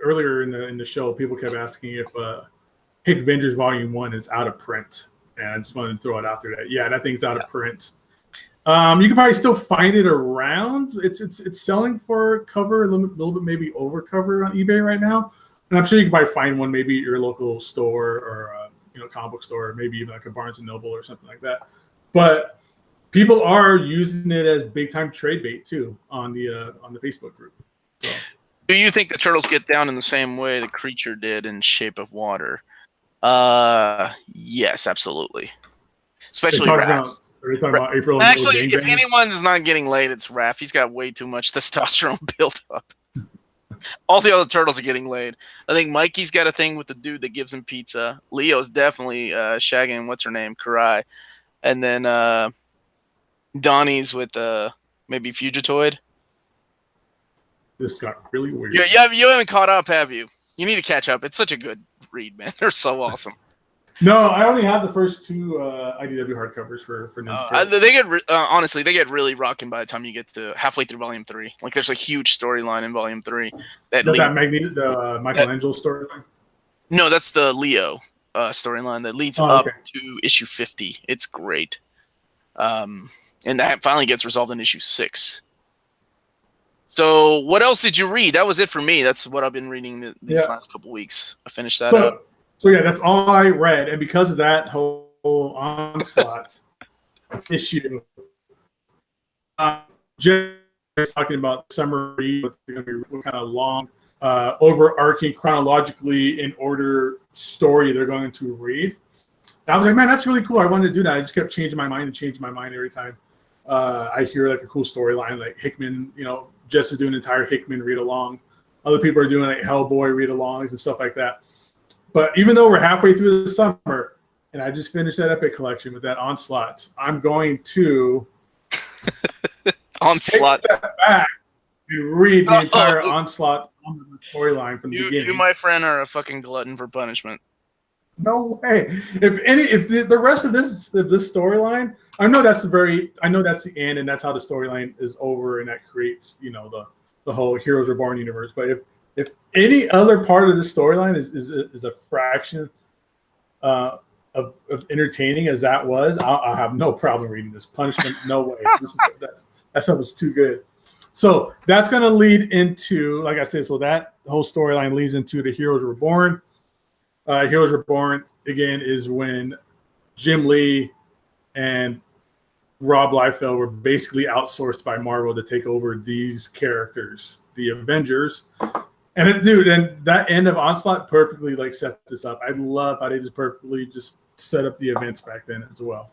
earlier in the show, people kept asking if Hick Vengers Volume 1 is out of print. And I just wanted to throw it out there that thing's out of print. You can probably still find it around. It's selling for cover, a little bit maybe over cover on eBay right now. And I'm sure you can probably find one maybe at your local store or comic book store, or maybe even like a Barnes and Noble or something like that. But people are using it as big time trade bait too on the Facebook group. So. Do you think the turtles get down in the same way the Creature did in Shape of Water? Yes, absolutely. Especially Raph. Are you talking about April? Actually, if anyone is not getting laid, it's Raph. He's got way too much testosterone built up. All the other turtles are getting laid. I think Mikey's got a thing with the dude that gives him pizza. Leo's definitely shagging what's her name, Karai, and then Donnie's with maybe Fugitoid. This got really weird. Yeah, you haven't caught up, have you? You need to catch up. It's such a good read, man. They're so awesome. No, I only have the first 2 IDW hardcovers for Ninja Turtles. They get honestly, they get really rocking by the time you get to halfway through Volume 3. Like, there's a huge storyline in Volume 3. That Michelangelo storyline? No, that's the Leo storyline that leads up to issue 50. It's great. And that finally gets resolved in issue 6. So what else did you read? That was it for me. That's what I've been reading these last couple weeks. I finished that up. So yeah, that's all I read. And because of that whole Onslaught issue, Jay was talking about summer read, what's going to be kind of long, overarching chronologically in order story they're going to read. And I was like, man, that's really cool. I wanted to do that. I just kept changing my mind every time I hear like a cool storyline, like Hickman, Jess is doing an entire Hickman read along. Other people are doing like Hellboy read alongs and stuff like that. But even though we're halfway through the summer, and I just finished that Epic collection with that Onslaught, I'm going to Onslaught take that back and read the entire Onslaught storyline from the beginning. You, my friend, are a fucking glutton for punishment. No way. If the rest of this storyline, I know that's the end, and that's how the storyline is over, and that creates the whole Heroes Reborn universe. But if any other part of the storyline is a fraction of entertaining as that was, I'll have no problem reading this. Punishment, no way. That stuff is too good. So that's going to lead into, like I said, so that whole storyline leads into the Heroes Reborn. Heroes Reborn, again, is when Jim Lee and Rob Liefeld were basically outsourced by Marvel to take over these characters, the Avengers. And and that end of Onslaught perfectly like sets this up. I love how they just perfectly just set up the events back then as well.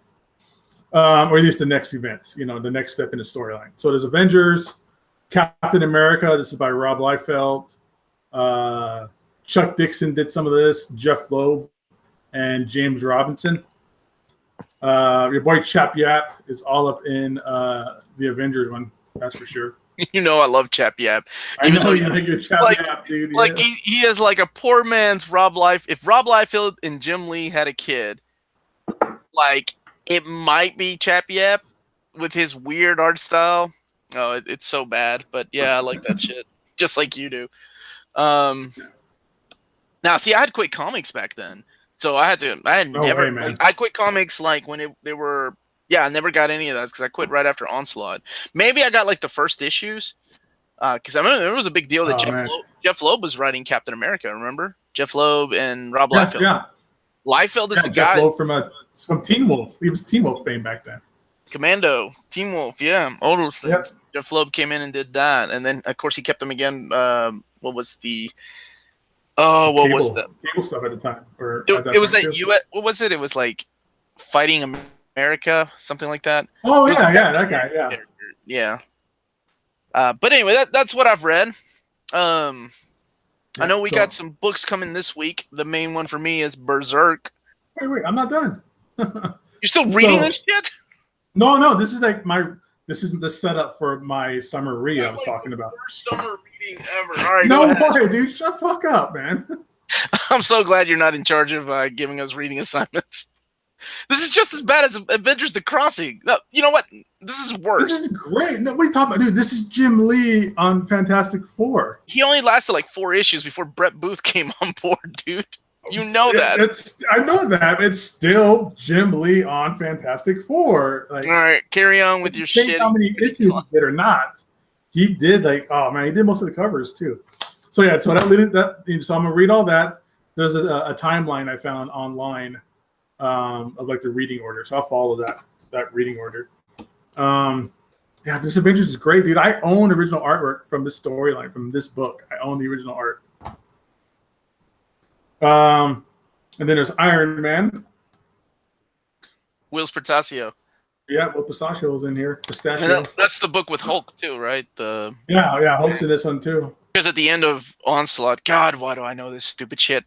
Or at least the next event, the next step in the storyline. So there's Avengers, Captain America. This is by Rob Liefeld. Chuck Dixon did some of this. Jeff Loeb and James Robinson. Your boy Chap Yap is all up in the Avengers one. That's for sure. I love Chap Yap. I know you like your Chap Yap, dude. Like he is like a poor man's Rob Liefeld. If Rob Liefeld and Jim Lee had a kid, like it might be Chap Yap with his weird art style. Oh, it's so bad, but yeah, I like that shit, just like you do. Now, see, I had quit comics back then, so I quit comics like when they were. Yeah, I never got any of that because I quit right after Onslaught. Maybe I got like the first issues because I remember it was a big deal that Jeff Loeb was writing Captain America. Remember Jeff Loeb and Rob Liefeld? Yeah, Liefeld is the guy. Jeff Loeb from Teen Wolf. He was Teen Wolf fame back then. Commando, Teen Wolf, yeah, all those things. Yep. Jeff Loeb came in and did that, and then of course he kept them again. What was the? What was the cable stuff at the time? Or it was that US. What was it? It was like Fighting America, something like that. Oh yeah, that guy, yeah. But anyway, that's what I've read. I know we got some books coming this week. The main one for me is Berserk. Wait, I'm not done. You're still reading this shit? No, this is the setup for my summer read I was talking about. Worst summer reading ever. All right, no way, dude. Shut the fuck up, man. I'm so glad you're not in charge of giving us reading assignments. This is just as bad as Avengers: The Crossing. No, you know what? This is worse. This is great. No, what are you talking about, dude? This is Jim Lee on Fantastic Four. He only lasted like 4 issues before Brett Booth came on board, dude. You know that. I know that. It's still Jim Lee on Fantastic Four. Like, all right, carry on with your shit. How many issues he did or not? He did he did most of the covers too. So yeah, so I'm gonna read all that. There's a timeline I found online. Of like the reading order, so I'll follow that reading order. This Avengers is great, dude. I own original artwork from this storyline, from this book. I own the original art. And then there's Iron Man. Will's Pistachio. Yeah, Will Pistachio was in here. Pistachio. And that's the book with Hulk too, right? Yeah, Hulk's in this one too. Because at the end of Onslaught, God, why do I know this stupid shit?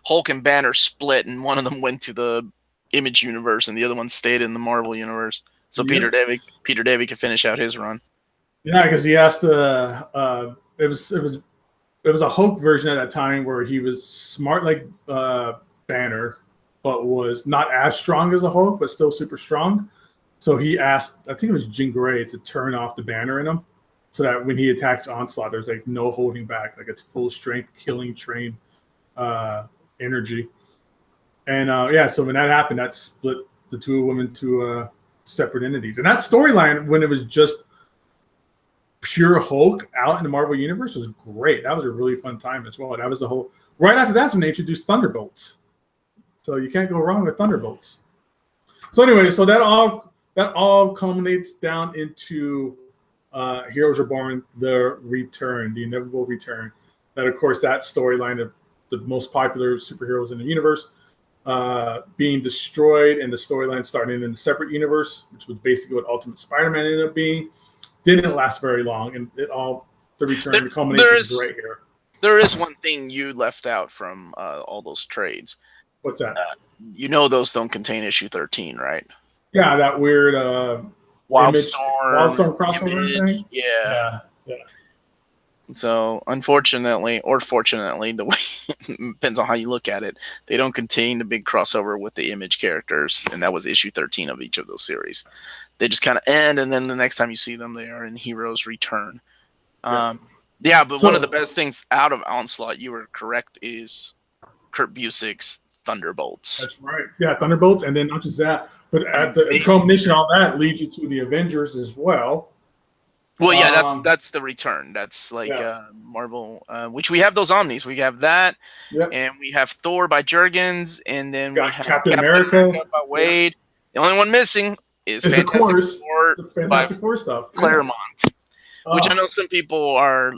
Hulk and Banner split, and one of them went to the Image universe, and the other one stayed in the Marvel universe. So Peter Davey could finish out his run. Yeah, because he asked it was a Hulk version at that time where he was smart like Banner, but was not as strong as a Hulk, but still super strong. So he asked, I think it was Jean Grey, to turn off the Banner in him, so that when he attacks Onslaught, there's like no holding back, like it's full strength, killing train energy. And so when that happened, that split the two women to separate entities. And that storyline, when it was just pure Hulk out in the Marvel universe, was great. That was a really fun time as well. That was the whole. Right after that's when they introduced Thunderbolts. So you can't go wrong with Thunderbolts. So anyway, so that all culminates down into Heroes Reborn, the return, the inevitable return. That, of course, that storyline of the most popular superheroes in the universe being destroyed, and the storyline starting in a separate universe, which was basically what Ultimate Spider-Man ended up being. Didn't last very long, and the return, the culmination is right here. There is one thing you left out from all those trades. What's that? Those don't contain issue 13, right? Yeah, that weird Wildstorm crossover thing. Yeah. So, unfortunately, or fortunately, the way depends on how you look at it, they don't contain the big crossover with the Image characters, and that was issue 13 of each of those series. They just kind of end, and then the next time you see them, they are in Heroes Return. But one of the best things out of Onslaught, you were correct, is Kurt Busiek's Thunderbolts. That's right. Yeah, Thunderbolts, and then not just that, but at the culmination of all that leads you to the Avengers as well. Well, yeah, that's the return. That's like Marvel, which we have those Omnis. We have that, and we have Thor by Jurgens, and then we have Captain America by Wade. The only one missing is of course Four the Fantastic Four stuff. Claremont, which I know some people are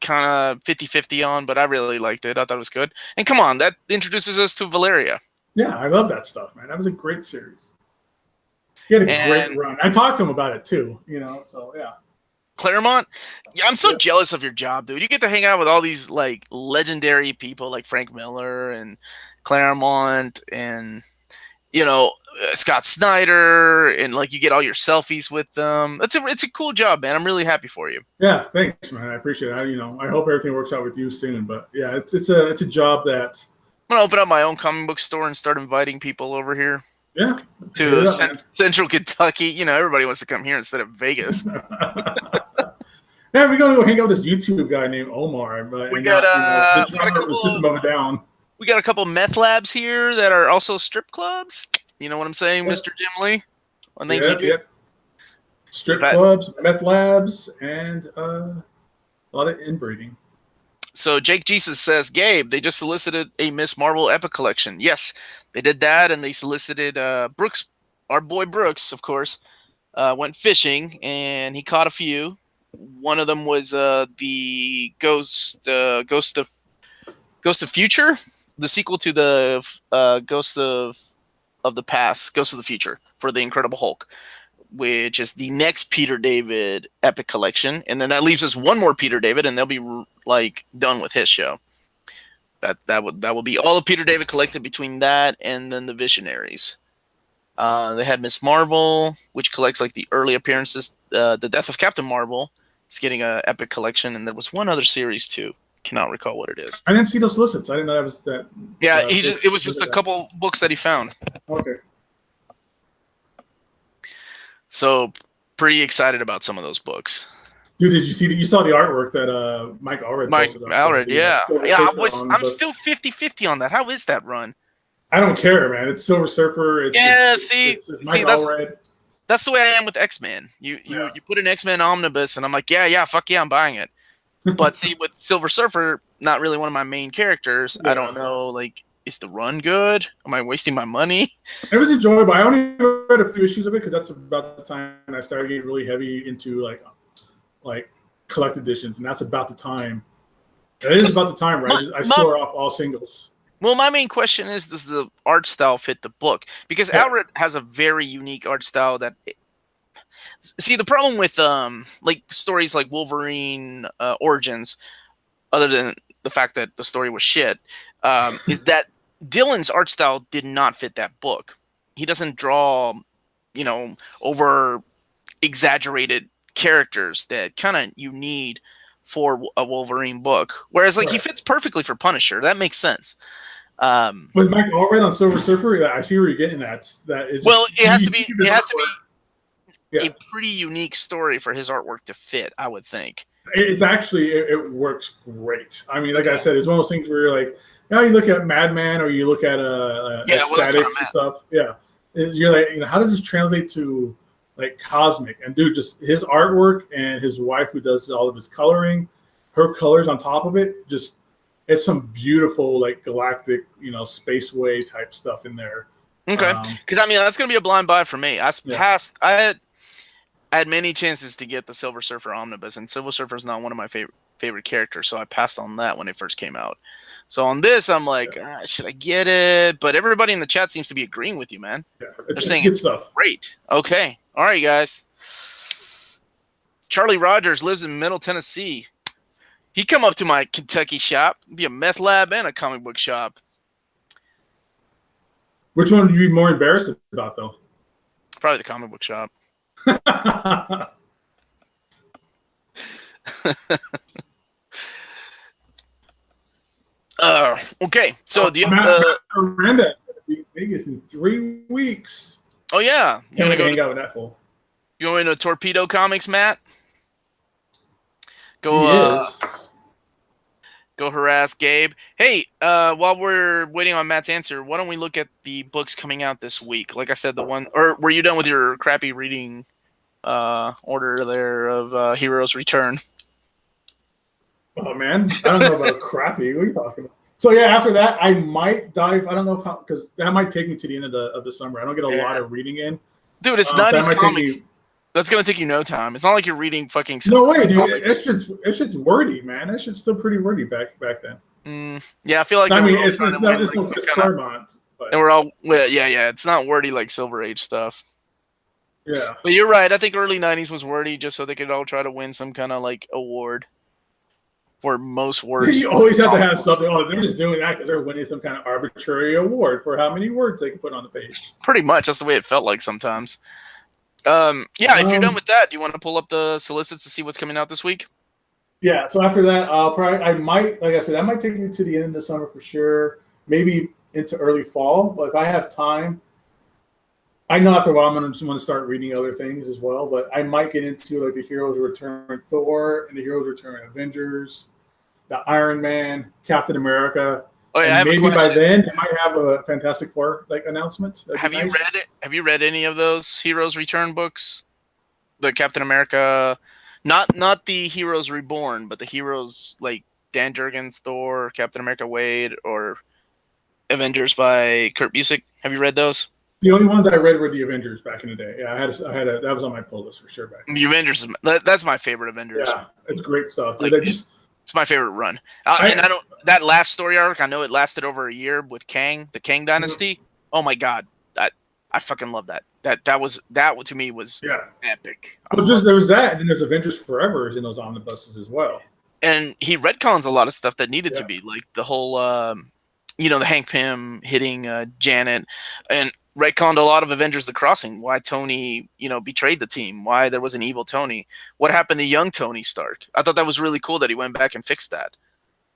kind of 50-50 on, but I really liked it. I thought it was good. And come on, that introduces us to Valeria. Yeah, I love that stuff, man. That was a great series. He had a great run. I talked to him about it too, so yeah. Claremont, yeah, I'm so jealous of your job, dude. You get to hang out with all these like legendary people like Frank Miller and Claremont and Scott Snyder, and like you get all your selfies with them. It's a cool job, man. I'm really happy for you. Yeah, thanks, man. I appreciate it. I hope everything works out with you soon. But yeah, it's a job that I'm gonna open up my own comic book store and start inviting people over here. Yeah, to Central Kentucky. Everybody wants to come here instead of Vegas. Yeah, we're gonna go hang out with this YouTube guy named Omar. But we got a System of a Down. We got a couple meth labs here that are also strip clubs. You know what I'm saying, Mr. Dimley? Strip clubs, meth labs, and a lot of inbreeding. So Jake Jesus says, Gabe, they just solicited a Miss Marvel Epic Collection. Yes, they did that, and they solicited Brooks, our boy Brooks, of course, went fishing, and he caught a few. One of them was the Ghost of Future, the sequel to the Ghost of the Past, Ghost of the Future for the Incredible Hulk, which is the next Peter David Epic Collection, and then that leaves us one more Peter David, and they'll be like done with his show. That will be all of Peter David collected between that and then the Visionaries. They had Miss Marvel, which collects like the early appearances. The Death of Captain Marvel. It's getting a Epic Collection, and there was one other series too. Cannot recall what it is. I didn't see those solicits. I didn't know that was that. Yeah, it was just a couple books that he found. Okay. So pretty excited about some of those books. Dude, did you see that? You saw the artwork that Mike Allred posted up. Yeah. I'm still 50-50 on that. How is that run? I don't care, man. It's Silver Surfer. It's Mike Allred. That's the way I am with X-Men. You put an X-Men omnibus, and I'm like, fuck yeah, I'm buying it. But see, with Silver Surfer, not really one of my main characters. Yeah. I don't know, like, is the run good? Am I wasting my money? It was enjoyable. I only read a few issues of it because that's about the time I started getting really heavy into like collected editions, and that's about the time. It is about the time, right? I swore off all singles. Well, my main question is, does the art style fit the book? Because Allred has a very unique art style that... See, the problem with like stories like Wolverine Origins, other than the fact that the story was shit, is that Dylan's art style did not fit that book. He doesn't draw, over exaggerated characters that kind of you need for a Wolverine book. Whereas, like, he fits perfectly for Punisher. That makes sense. With Mike Allred on Silver Surfer, I see where you're getting at. It has to be a pretty unique story for his artwork to fit, I would think. It's actually, it works great. I mean, like I said, it's one of those things where you're like, you look at Madman or you look at Ecstatics and stuff. Yeah. You're like, how does this translate to like Cosmic? And dude, just his artwork and his wife who does all of his coloring, her colors on top of it, just, it's some beautiful, like galactic, spaceway type stuff in there. Okay. Because, that's going to be a blind buy for me. I had many chances to get the Silver Surfer omnibus, and Silver Surfer is not one of my favorite characters, so I passed on that when it first came out. So on this, I'm like, should I get it? But everybody in the chat seems to be agreeing with you, man. Yeah, they're saying good stuff. Great. Okay. All right, guys. Charlie Rogers lives in Middle Tennessee. He'd come up to my Kentucky shop, be a meth lab and a comic book shop. Which one would you be more embarrassed about, though? Probably the comic book shop. Okay, so do you have Miranda in Vegas in 3 weeks? Oh yeah, you want to go hang out with that fool? You want to Torpedo Comics, Matt? Go harass Gabe. Hey, while we're waiting on Matt's answer, why don't we look at the books coming out this week? Like I said, the one, or were you done with your crappy reading order there of Heroes Return. Oh man, I don't know about crappy. What are you talking about? So yeah, after that, I might dive. I don't know because that might take me to the end of the summer. I don't get a lot of reading in, dude. It's so that 90s might comics. take me. That's gonna take you no time. It's not like you're reading fucking. No way, dude. That shit's wordy, man. That shit's still pretty wordy back then. Yeah, I feel like I mean, it's Claremont, but and we're all yeah. It's not wordy like Silver Age stuff. Yeah, but you're right. I think early 90s was wordy just so they could all try to win some kind of like award for most words. You always have to have something. Oh, they're just doing that because they're winning some kind of arbitrary award for how many words they can put on the page. Pretty much, that's the way it felt like sometimes. If you're done with that, do you want to pull up the solicits to see what's coming out this week? Yeah. So after that, I might, like I said, that might take me to the end of the summer for sure. Maybe into early fall. But if I have time, I know after a while I'm going to start reading other things as well. But I might get into like the Heroes Return Thor and the Heroes Return Avengers, the Iron Man, Captain America. Oh yeah, and maybe by then they might have a Fantastic Four like announcement. Have you read it? Have you read any of those Heroes Return books? The Captain America, not the Heroes Reborn, but the Heroes like Dan Jurgens, Thor, Captain America Wade, or Avengers by Kurt Busiek. Have you read those? The only ones I read were the Avengers back in the day. Yeah, that was on my pull list for sure back then. The Avengers, that's my favorite Avengers. Yeah, it's great stuff. Dude. Like, it's my favorite run. And I don't that last story arc. I know it lasted over a year with Kang, the Kang Dynasty. Mm-hmm. Oh my god, I fucking love that. That to me was epic. Well, there was that, and then there's Avengers Forever in those omnibuses as well. And he retcons a lot of stuff that needed to be, like the whole, the Hank Pym hitting Janet, and retconned a lot of Avengers: The Crossing. Why Tony, betrayed the team. Why there was an evil Tony. What happened to young Tony Stark? I thought that was really cool that he went back and fixed that.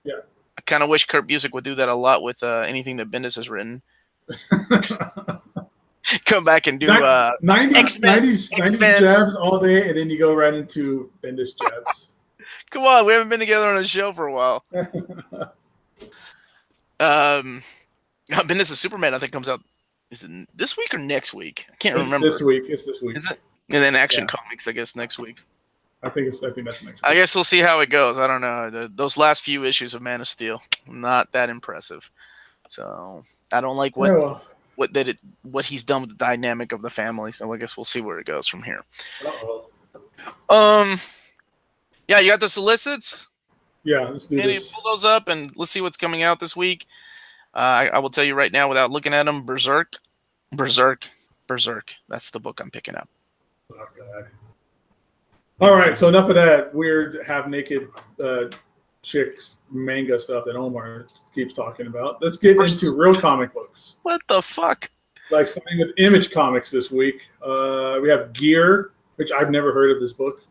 Yeah. I kind of wish Kurt Busiek would do that a lot with anything that Bendis has written. Come back and do 90s jabs all day, and then you go right into Bendis jabs. Come on, we haven't been together on a show for a while. Bendis' Superman, I think, comes out. Is it this week or next week? I can't remember. It's this week. Is it? And then Action Comics, I guess, next week. I think that's next week. I guess we'll see how it goes. I don't know. Those last few issues of Man of Steel, not that impressive. So I don't like what he's done with the dynamic of the family. So I guess we'll see where it goes from here. Yeah, you got the solicits? Yeah, let's do this. Pull those up and let's see what's coming out this week. I will tell you right now without looking at them, Berserk. That's the book I'm picking up. Oh, God. All right, so enough of that weird half-naked chicks manga stuff that Omar keeps talking about. Let's get into real comic books. What the fuck? Like something with Image Comics this week. We have Gear, which I've never heard of this book.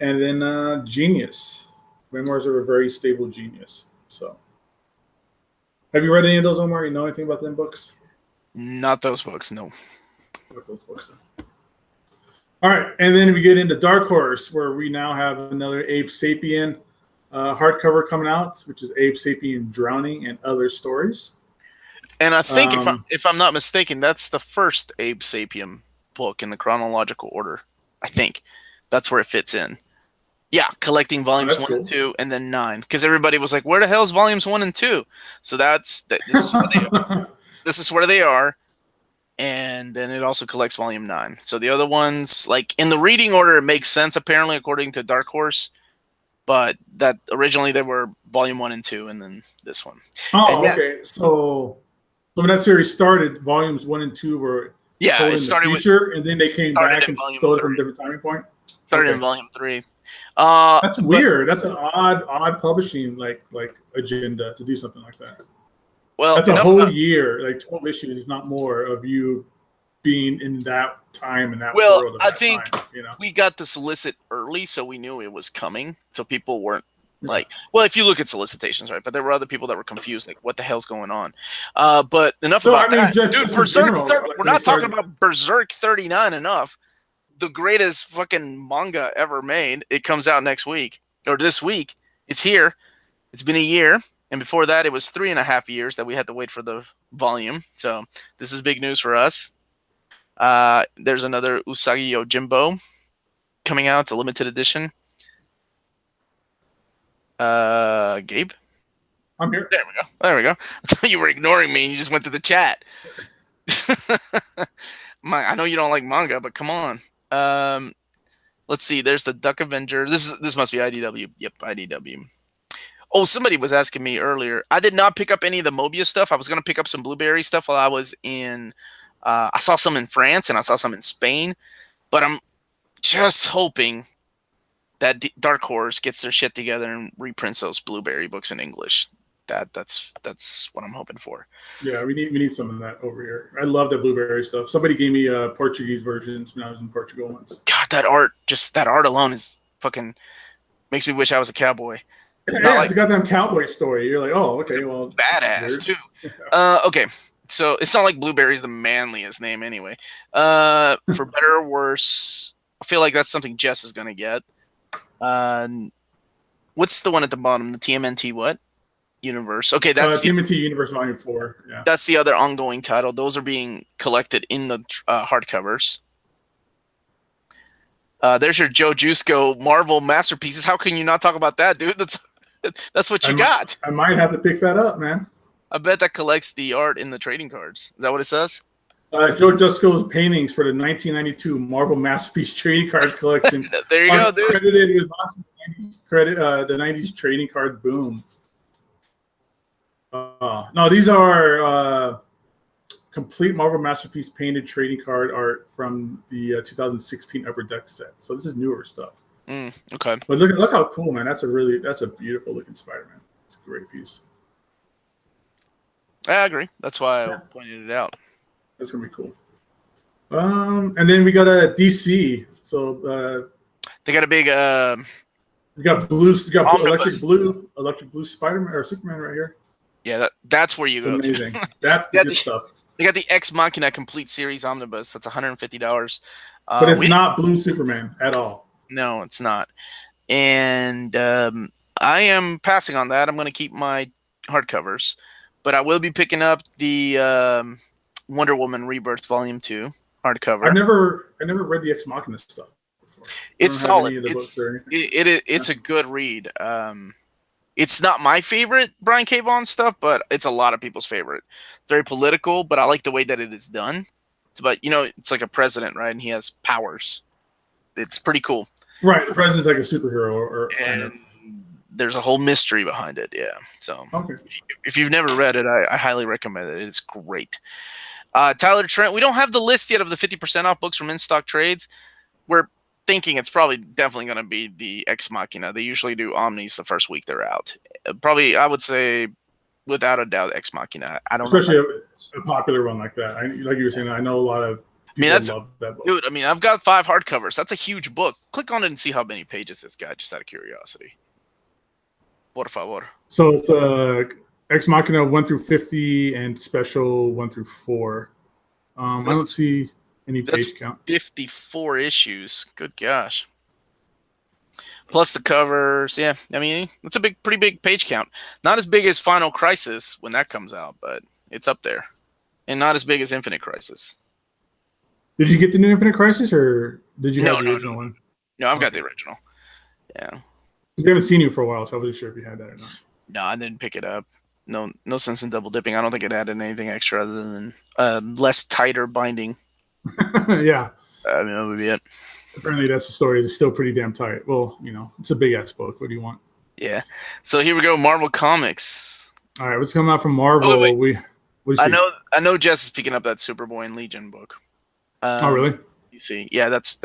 And then Genius. Memoirs of a Very Stable Genius. So, have you read any of those, Omar? You know anything about them books? Not those books, no. Not those books. All right, and then we get into Dark Horse, where we now have another Abe Sapien hardcover coming out, which is Abe Sapien Drowning and Other Stories. And I think, if I'm not mistaken, that's the first Abe Sapien book in the chronological order. I think that's where it fits in. Yeah, collecting volumes 1 and 2, and then 9. Because everybody was like, where the hell's volumes 1 and 2? So this is where they are. This is where they are. And then it also collects volume 9. So the other ones, like in the reading order, it makes sense, apparently, according to Dark Horse. But that originally they were volume 1 and 2, and then this one. Oh, okay. So when that series started, volumes 1 and 2 were it started in the future, and then they came back and stole it from a different timing point? Started in volume 3. That's weird. That's an odd publishing like agenda to do something like that. Well, that's a whole year, like 12 issues, if not more, of you being in that time and that world. I think we got the solicit early, so we knew it was coming. So people weren't like, well, if you look at solicitations, right? But there were other people that were confused, like, what the hell's going on? But enough about that. Dude, Berserk, we're not talking about Berserk 39 enough. The greatest fucking manga ever made. It comes out next week, or this week. It's here. It's been a year. And before that, it was 3.5 years that we had to wait for the volume. So this is big news for us. There's another Usagi Yojimbo coming out. It's a limited edition. Gabe? I'm here. There we go. I thought you were ignoring me and you just went to the chat. I know you don't like manga, but come on. Let's see. There's the Duck Avenger. This must be IDW. Yep, IDW. Oh, somebody was asking me earlier. I did not pick up any of the Mobius stuff. I was going to pick up some Blueberry stuff while I was in. I saw some in France and I saw some in Spain, but I'm just hoping that Dark Horse gets their shit together and reprints those Blueberry books in English. That's what I'm hoping for. Yeah, we need some of that over here. I love the Blueberry stuff. Somebody gave me Portuguese versions when I was in Portugal once. God, that art alone is fucking makes me wish I was a cowboy. Yeah, it's a goddamn cowboy story. You're like, oh, okay, well, badass too. Okay, so it's not like Blueberry's the manliest name anyway. For better or worse, I feel like that's something Jess is gonna get. What's the one at the bottom? The TMNT what? Universe. Okay, that's TMNT Universe Volume 4. Yeah, that's the other ongoing title. Those are being collected in the hardcovers. There's your Joe Jusko Marvel masterpieces. How can you not talk about that, dude? That's what you got. I might have to pick that up, man. I bet that collects the art in the trading cards. Is that what it says? Joe Jusko's paintings for the 1992 Marvel Masterpiece Trading Card Collection. There you go, dude. Credited with the 90s trading card boom. No, these are complete Marvel Masterpiece painted trading card art from the 2016 Upper Deck set. So this is newer stuff. Okay. But look how cool, man. That's a beautiful looking Spider-Man. It's a great piece. I agree. That's why I pointed it out. That's gonna be cool. And then we got a DC. So they got a big we got electric blue Spider-Man or Superman right here. Yeah, that's where you go. Amazing. That's the good stuff. They got the Ex Machina Complete Series Omnibus. That's $150. But it's not blue Superman at all. No, it's not. And I am passing on that. I'm going to keep my hardcovers, but I will be picking up the Wonder Woman Rebirth Volume 2 hardcover. I never read the Ex Machina stuff before. It's solid. It's a good read. It's not my favorite Brian K. Vaughan stuff, but it's a lot of people's favorite. It's very political, but I like the way that it is done. It's about, it's like a president, right? And he has powers. It's pretty cool. Right. The president's like a superhero or kind of. There's a whole mystery behind it. Yeah. So okay. If you've never read it, I highly recommend it. It's great. Tyler Trent, we don't have the list yet of the 50% off books from In-Stock Trades. We're thinking it's definitely going to be the Ex Machina. They usually do Omnis the first week they're out. Probably, I would say, without a doubt, Ex Machina. I don't Especially know. a popular one like that. Like you were saying, I know a lot of people love that book. Dude, I've got 5 hardcovers. That's a huge book. Click on it and see how many pages it's got, just out of curiosity. Por favor. So it's Ex Machina 1 through 50 and Special 1 through 4. I don't see any page count. 54 issues. Good gosh. Plus the covers. Yeah, I mean, it's a pretty big page count. Not as big as Final Crisis when that comes out, but it's up there. And not as big as Infinite Crisis. Did you get the new Infinite Crisis, or did you have the original one? No, I've got the original. Yeah. We haven't seen you for a while, so I wasn't sure if you had that or not. No, I didn't pick it up. No sense in double dipping. I don't think it added anything extra other than less tighter binding. Yeah. I mean, that would be it. Apparently, that's the story. It's still pretty damn tight. Well, it's a big ass book. What do you want? Yeah. So here we go. Marvel Comics. All right, what's coming out from Marvel? I know Jess is picking up that Superboy and Legion book. Oh, really? You see, yeah, that's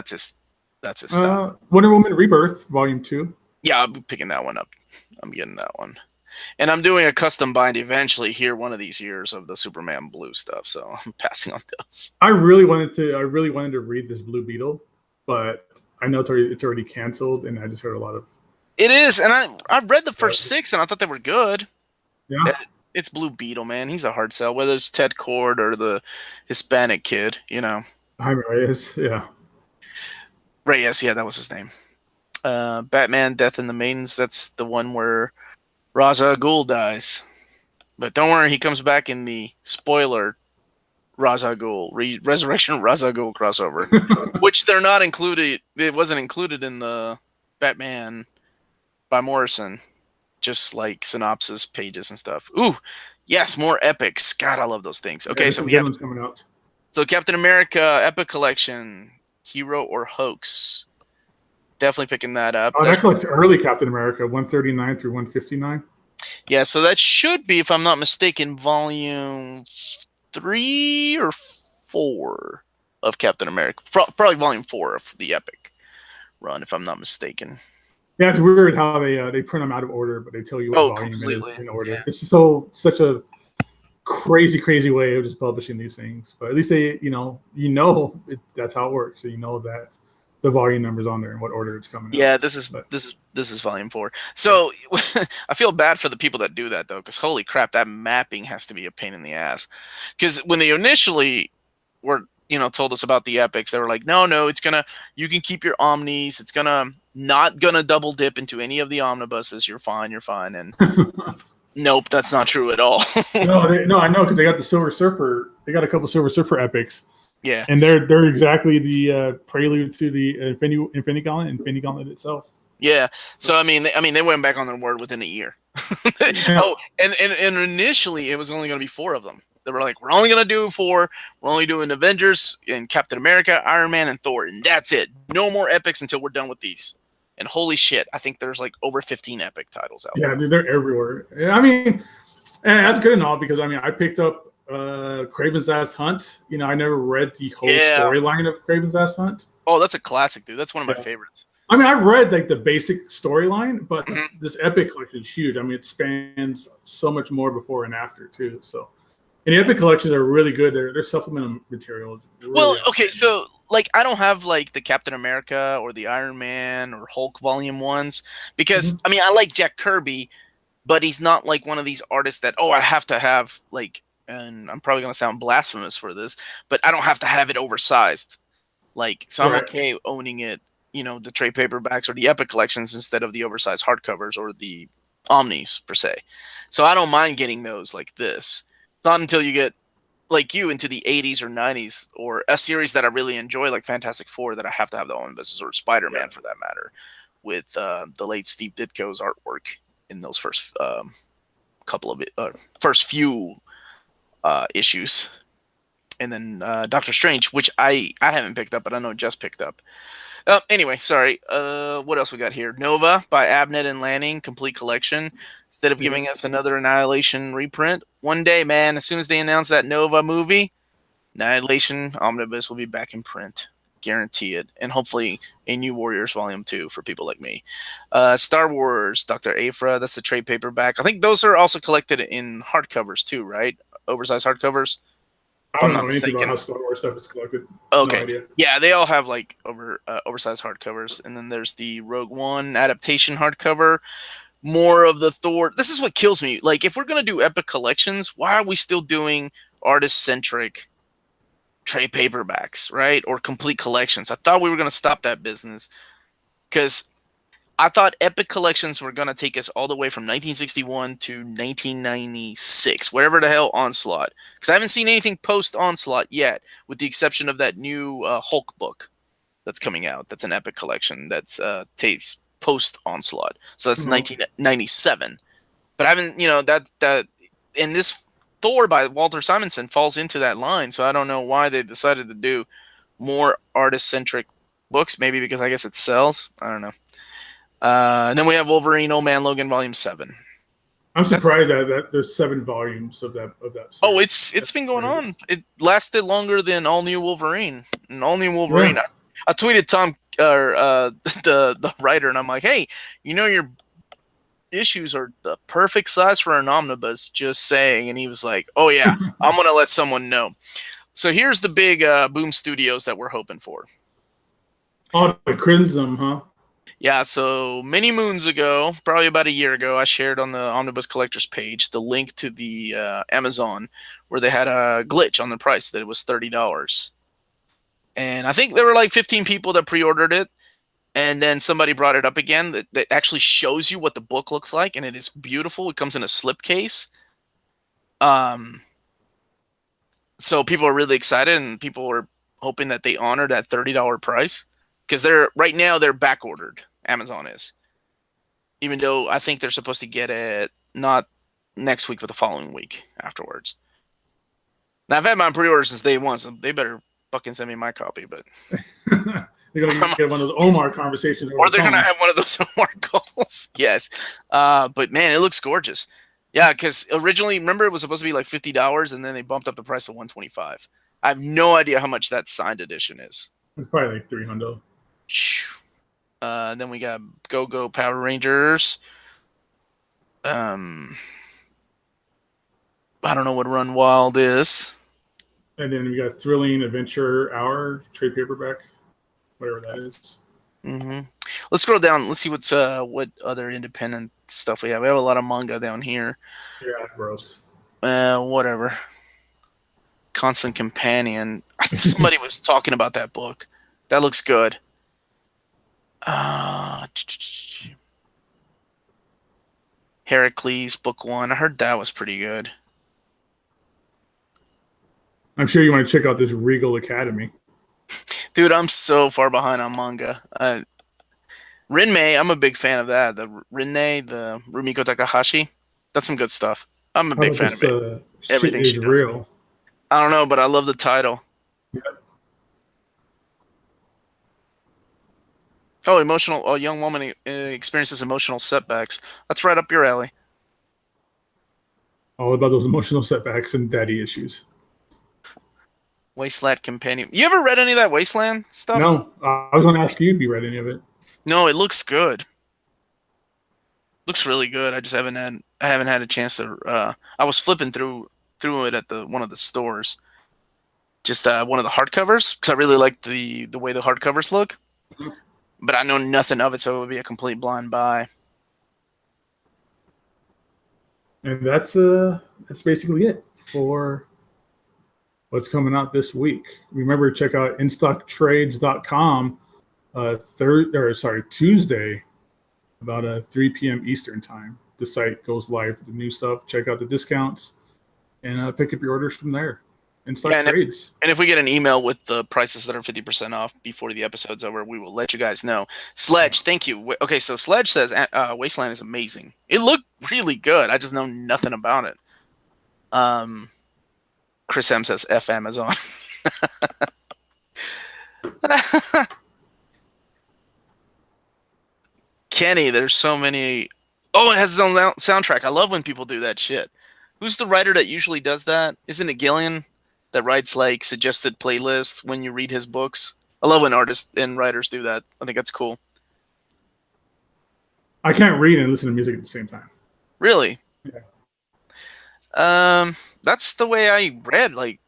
his stuff. Wonder Woman Rebirth Volume 2. Yeah, I'll be picking that one up. I'm getting that one. And I'm doing a custom bind eventually here one of these years of the Superman Blue stuff, so I'm passing on those. I really wanted to read this Blue Beetle, but I know it's already canceled, and I just heard a lot of. It is, and I read the first 6, and I thought they were good. Yeah, it's Blue Beetle, man. He's a hard sell, whether it's Ted Cord or the Hispanic kid, Jaime Reyes, yeah. Reyes, yeah, that was his name. Batman: Death and the Maidens. That's the one where Ra's al Ghul dies. But don't worry, he comes back in the spoiler Ra's al Ghul, Resurrection Ra's al Ghul crossover, which they're not included. It wasn't included in the Batman by Morrison, just like synopsis pages and stuff. Ooh, yes, more epics. God, I love those things. Okay, so some we good have ones coming out. Captain America Epic Collection, Hero or Hoax. Definitely picking that up. Oh, that collects early Captain America, 139 through 159. Yeah, so that should be, if I'm not mistaken, volume 3 or 4 of Captain America. Probably volume 4 of the Epic run, if I'm not mistaken. Yeah, it's weird how they print them out of order, but they tell you what volume completely. it is in order. Yeah. It's such a crazy way of just publishing these things. But at least they, that's how it works. So you know that the volume numbers on there and what order it's coming out. Yeah, this is volume 4. So I feel bad for the people that do that though, because holy crap, that mapping has to be a pain in the ass. Because when they initially were told us about the epics, they were like, no, you can keep your omnis. It's not gonna double dip into any of the omnibuses. You're fine. And nope, that's not true at all. no, I know, because they got the Silver Surfer. They got a couple Silver Surfer epics. Yeah, and they're exactly the prelude to the Infinity Gauntlet itself. Yeah, so I mean, they went back on their word within a year. Yeah. Oh, and initially it was only going to be 4 of them. They were like, we're only going to do 4. We're only doing Avengers and Captain America, Iron Man, and Thor, and that's it. No more epics until we're done with these. And holy shit, I think there's like over 15 epic titles out. Yeah, dude, they're everywhere. I mean, and that's good and all, because I mean, I picked up Kraven's Last Hunt. I never read the whole storyline of Kraven's Last Hunt. Oh, that's a classic, dude. That's one of my favorites. I mean, I've read like the basic storyline, but this epic collection is huge. I mean, it spans so much more before and after too. So, and the epic collections are really good. They're supplemental materials. Really okay, so like I don't have like the Captain America or the Iron Man or Hulk Volume 1s because I mean I like Jack Kirby, but he's not like one of these artists that I have to have like, and I'm probably gonna sound blasphemous for this, but I don't have to have it oversized. Like, so I'm okay owning it. The trade paperbacks or the epic collections instead of the oversized hardcovers or the omnis per se. So I don't mind getting those like this. It's not until you get like you into the 80s or 90s or a series that I really enjoy like Fantastic Four that I have to have the omnibuses, or Spider-Man for that matter, with the late Steve Ditko's artwork in those first first few issues. And then Doctor Strange, which I haven't picked up, but I know Jess picked up. Anyway, sorry. What else we got here? Nova by Abnett and Lanning, complete collection. Instead of giving us another Annihilation reprint, one day, man, as soon as they announce that Nova movie, Annihilation Omnibus will be back in print. Guarantee it. And hopefully a New Warriors Volume 2 for people like me. Star Wars, Dr. Aphra, that's the trade paperback. I think those are also collected in hardcovers too, right? Oversized hardcovers. I don't know anything about how Star Wars stuff is collected. Okay. No idea. Yeah, they all have like oversized hardcovers, and then there's the Rogue One adaptation hardcover. More of the Thor. This is what kills me. Like, if we're gonna do epic collections, why are we still doing artist-centric trade paperbacks, right? Or complete collections? I thought we were gonna stop that business because I thought epic collections were gonna take us all the way from 1961 to 1996, whatever the hell Onslaught. Because I haven't seen anything post Onslaught yet, with the exception of that new Hulk book that's coming out. That's an epic collection. That's takes post Onslaught. So that's 1997. But I haven't, that and this Thor by Walter Simonson falls into that line. So I don't know why they decided to do more artist centric books. Maybe because I guess it sells. I don't know. And then we have Wolverine, Old Man Logan, Volume 7. I'm surprised that there's 7 volumes of that. Series. Oh, it's been going on. It lasted longer than All New Wolverine. And All New Wolverine, yeah. I tweeted Tom or the writer, and I'm like, hey, your issues are the perfect size for an omnibus. Just saying. And he was like, oh yeah, I'm gonna let someone know. So here's the big Boom Studios that we're hoping for. Oh, the Crimson, huh? Yeah, so many moons ago, probably about a year ago, I shared on the Omnibus Collectors page the link to the Amazon where they had a glitch on the price that it was $30. And I think there were like 15 people that pre-ordered it. And then somebody brought it up again that actually shows you what the book looks like. And it is beautiful. It comes in a slipcase. So people are really excited, and people are hoping that they honor that $30 price because they're right now they're back ordered. Amazon is, even though I think they're supposed to get it not next week but the following week afterwards. Now I've had my pre-order since day one, so they better fucking send me my copy. But They're gonna get one of those Omar conversations, or they're gonna have one of those Omar calls. Yes, but man, it looks gorgeous. Yeah, because originally, remember, it was supposed to be like $50, and then they bumped up the price to $125. I have no idea how much that signed edition is. It's probably like $300. Then we got Go Power Rangers. I don't know what Run Wild is. And then we got Thrilling Adventure Hour trade paperback, whatever that is. Mm-hmm. Let's scroll down. Let's see what other independent stuff we have. We have a lot of manga down here. Yeah, gross. Whatever. Constant Companion. Somebody was talking about that book. That looks good. Heracles, book 1. I heard that was pretty good. I'm sure you want to check out this Regal Academy. Dude, I'm so far behind on manga. Rinmei, I'm a big fan of that. The Rinmei, the Rumiko Takahashi. That's some good stuff. I'm a big fan of it. Everything is real. I don't know, but I love the title. Yep. Oh, emotional. A young woman experiences emotional setbacks. That's right up your alley. All about those emotional setbacks and daddy issues. Wasteland Companion. You ever read any of that Wasteland stuff? No, I was going to ask you if you read any of it. No, it looks good. Looks really good. I just haven't had a chance to. I was flipping through it at one of the stores. Just one of the hardcovers because I really like the way the hardcovers look. Mm-hmm. But I know nothing of it, so it would be a complete blind buy. And that's basically it for what's coming out this week. Remember, check out InStockTrades.com Tuesday about 3 p.m. Eastern time. The site goes live with the new stuff. Check out the discounts and pick up your orders from there. Trades. And if we get an email with the prices that are 50% off before the episode's over, we will let you guys know. Sledge, thank you. Okay, so Sledge says Wasteland is amazing. It looked really good. I just know nothing about it. Chris M says F Amazon. Kenny, there's so many. Oh, it has its own soundtrack. I love when people do that shit. Who's the writer that usually does that? Isn't it Gillian that writes like suggested playlists when you read his books? I love when artists and writers do that. I think that's cool. I can't read and listen to music at the same time. Really? Yeah. That's the way I read. Like,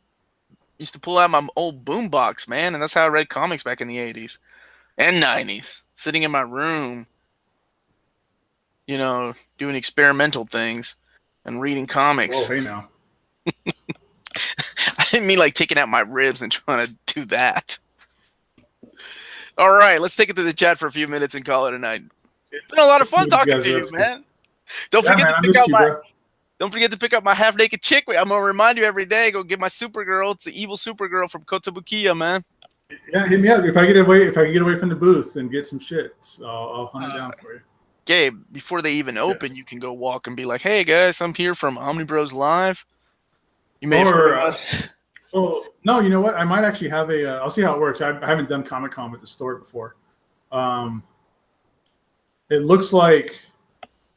used to pull out my old boombox, man, and that's how I read comics back in the 80s and 90s. Sitting in my room, doing experimental things and reading comics. Oh, hey now. I didn't mean like taking out my ribs and trying to do that. All right, let's take it to the chat for a few minutes and call it a night. It's been a lot of fun talking to you, man. Don't forget to pick up my half-naked chick. I'm gonna remind you every day. Go get my Supergirl. It's the evil Supergirl from Kotobukiya, man. Yeah, hit me up if I can get away from the booth and get some shit. I'll hunt it down for you. Gabe, before they even open, you can go walk and be like, "Hey guys, I'm here from Omnibros You may have heard of us." Oh no, you know what? I might actually have I'll see how it works. I haven't done Comic-Con at the store before. It looks like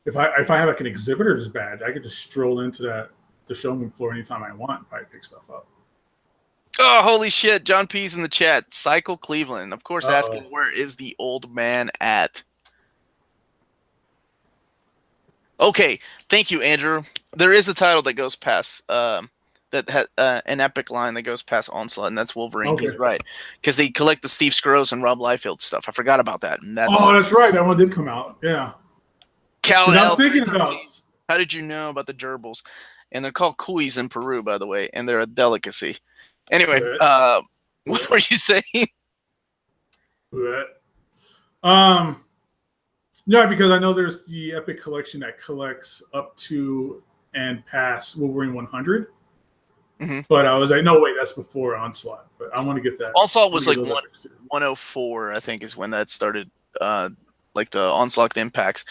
if I have like an exhibitor that's bad, I could just stroll into the showroom floor anytime I want and probably pick stuff up. Oh, holy shit. John P's in the chat. Cycle Cleveland. Of course, asking where is the old man at? Okay. Thank you, Andrew. There is a title that goes past that had an epic line that goes past Onslaught, and that's Wolverine. Okay. He's right. Because they collect the Steve Scrooge and Rob Liefeld stuff. I forgot about that. And that's right. That one did come out. Yeah. I was thinking about. How did you know about the gerbils? And they're called cuis in Peru, by the way, and they're a delicacy. Anyway, what were you saying? Yeah, because I know there's the Epic collection that collects up to and past Wolverine 100. But I was like, no, wait, that's before Onslaught. But I want to get that. Onslaught was like 104, I think, is when that started. Like the Onslaught impacts.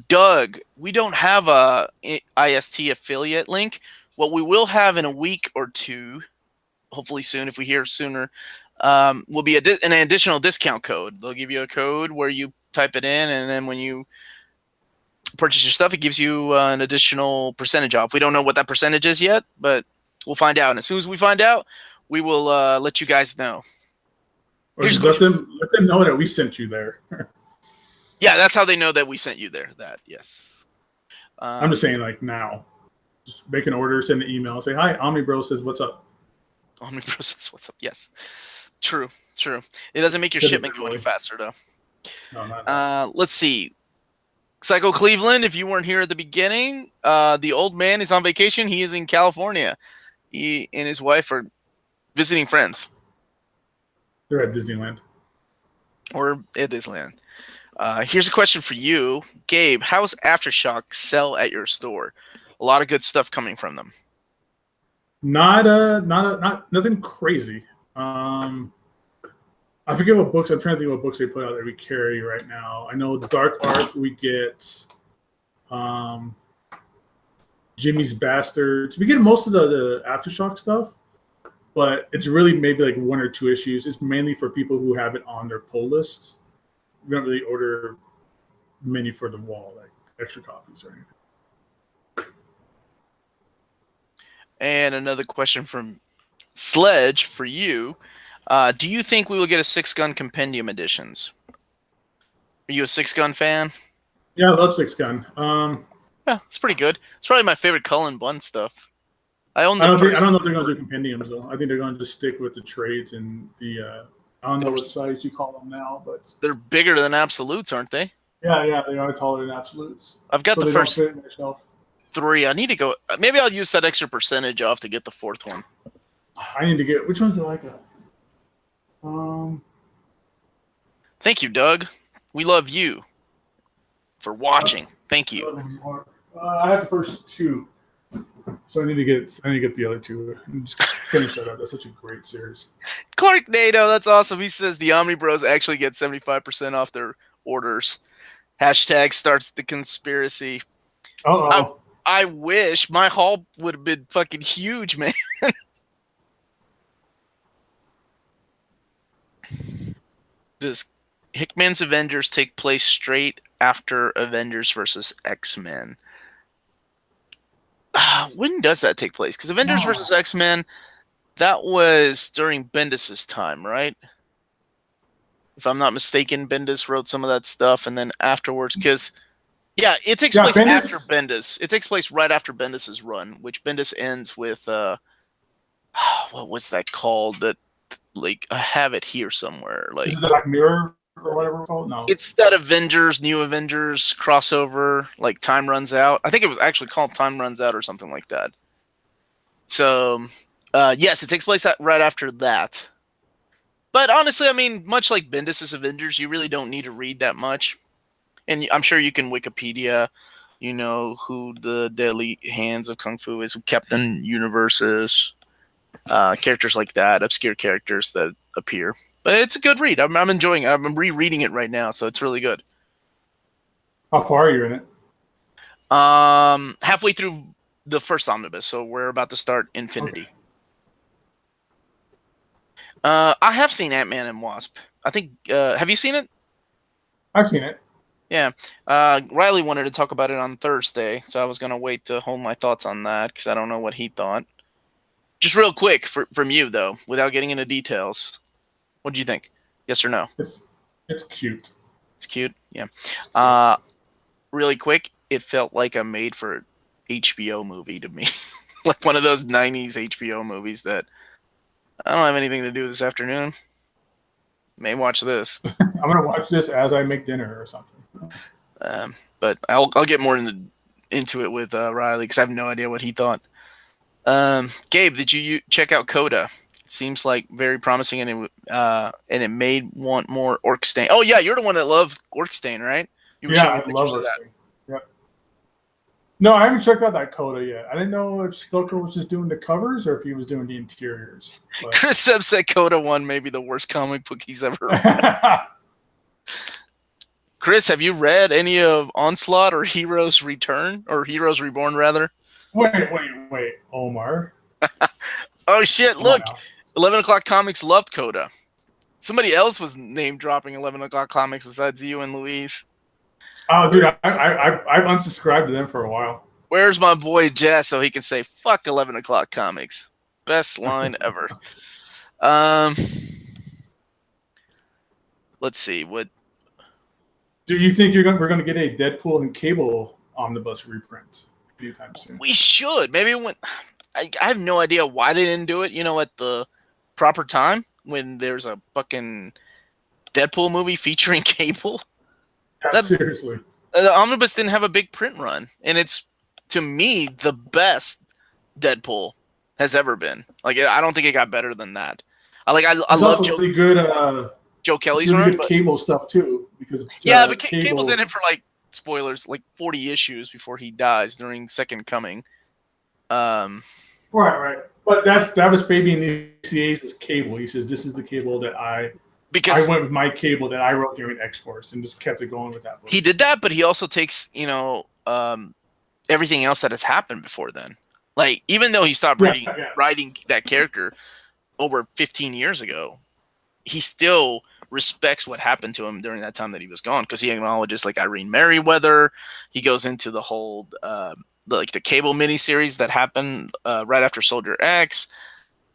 Doug, we don't have a IST affiliate link. What we will have in a week or two, hopefully soon, if we hear sooner, will be an additional discount code. They'll give you a code where you type it in, and then when you purchase your stuff, it gives you an additional percentage off. We don't know what that percentage is yet, but we'll find out. And as soon as we find out, we will let you guys know. Or just let them know that we sent you there. Yeah, that's how they know that we sent you there. That, yes. I'm just saying, like, now. Just make an order, send an email, say, hi, Omnibros says, what's up? Omnibros says, what's up? Yes. True. It doesn't make your shipment go any faster, though. No, not let's see. Psycho Cleveland, if you weren't here at the beginning, the old man is on vacation. He is in California. He and his wife are visiting friends. They're at Disneyland. Or at Disneyland. Here's a question for you, Gabe. How's Aftershock sell at your store? A lot of good stuff coming from them. Nothing crazy. I forget what books. I'm trying to think what books they put out that we carry right now. I know the Dark Ark we get. Jimmy's Bastards. We get most of the Aftershock stuff, but it's really maybe like one or two issues. It's mainly for people who have it on their pull lists. We don't really order many for the wall, like extra copies or anything. And another question from Sledge for you. Do you think we will get a 6-gun compendium editions? Are you a 6-gun fan? Yeah, I love 6-gun. Yeah, it's pretty good. It's probably my favorite Cullen Bunn stuff. I don't know if they're going to do compendiums, though. I think they're going to just stick with the trades and the I don't know what size you call them now, but they're bigger than absolutes, aren't they? Yeah, they are taller than absolutes. I've got the first 3. I need to go. Maybe I'll use that extra percentage off to get the 4th one. I need to get. Which ones do I like? Thank you, Doug. We love you for watching. Thank you. I have the first 2, so I need to get the other 2 and just finish that up. That's such a great series. Clark Nato, that's awesome. He says the Omnibros actually get 75% off their orders. Hashtag starts the conspiracy. Uh-oh. I wish my haul would have been fucking huge, man. Does Hickman's Avengers take place straight after Avengers versus X-Men? When does that take place? Because Avengers versus X-Men, that was during Bendis's time, right? If I'm not mistaken, Bendis wrote some of that stuff, and then afterwards, because it takes place after Bendis. It takes place right after Bendis's run, which Bendis ends with what was that called? That, like, I have it here somewhere. Like, is it like Mirror or whatever it's called? No, it's that New Avengers crossover. Like, Time Runs Out. I think it was actually called Time Runs Out or something like that. So, yes, it takes place right after that. But honestly, I mean, much like Bendis' Avengers, you really don't need to read that much. And I'm sure you can Wikipedia, who the Deadly Hands of Kung Fu is, who Captain Universe is, characters like that, obscure characters that appear. But it's a good read. I'm enjoying it. I'm rereading it right now, so it's really good. How far are you in it? Halfway through the first omnibus, so we're about to start Infinity. Okay. I have seen Ant-Man and Wasp. I think. Have you seen it? I've seen it. Yeah. Riley wanted to talk about it on Thursday, so I was going to wait to hold my thoughts on that because I don't know what he thought. Just real quick from you, though, without getting into details. What do you think? Yes or no? It's cute. It's cute? Yeah. Really quick, it felt like a made for HBO movie to me. Like one of those 90s HBO movies that I don't have anything to do this afternoon. May watch this. I'm going to watch this as I make dinner or something. But I'll get more into it with Riley because I have no idea what he thought. Gabe, did you check out Coda? It seems like very promising, and it made want more Orc Stain. Oh yeah, you're the one that loved Orc Stain, right? I love Orc Stain. Yep. No, I haven't checked out that Coda yet. I didn't know if Stoker was just doing the covers or if he was doing the interiors. But... Chris Seb said Coda 1 may be the worst comic book he's ever read. Chris, have you read any of Onslaught or Heroes Return? Or Heroes Reborn, rather? Wait. Omar. Oh, shit. Look. 11 O'Clock Comics loved Coda. Somebody else was name dropping 11 O'Clock Comics besides you and Louise. Oh, dude, I've unsubscribed to them for a while. Where's my boy Jess so he can say, fuck 11 O'Clock Comics? Best line ever. Let's see. What do you think we're going to get a Deadpool and Cable omnibus reprint anytime soon? We should. Maybe when... I have no idea why they didn't do it, at the proper time when there's a fucking Deadpool movie featuring Cable. Yeah, seriously. The Omnibus didn't have a big print run, and it's, to me, the best Deadpool has ever been. Like, I don't think it got better than that. I love Joe. Really good, Joe Kelly's really run. Good Cable stuff too, because but Cable's in it for spoilers, 40 issues before he dies during Second Coming. Right. But that was Fabian Nicie's Cable. He says this is the Cable that I went with my Cable that I wrote during X-Force and just kept it going with that book. He did that, but he also takes everything else that has happened before then. Like, even though he stopped writing that character over 15 years ago, he still respects what happened to him during that time that he was gone, because he acknowledges Irene Merriweather. He goes into the whole the Cable miniseries that happened right after Soldier X.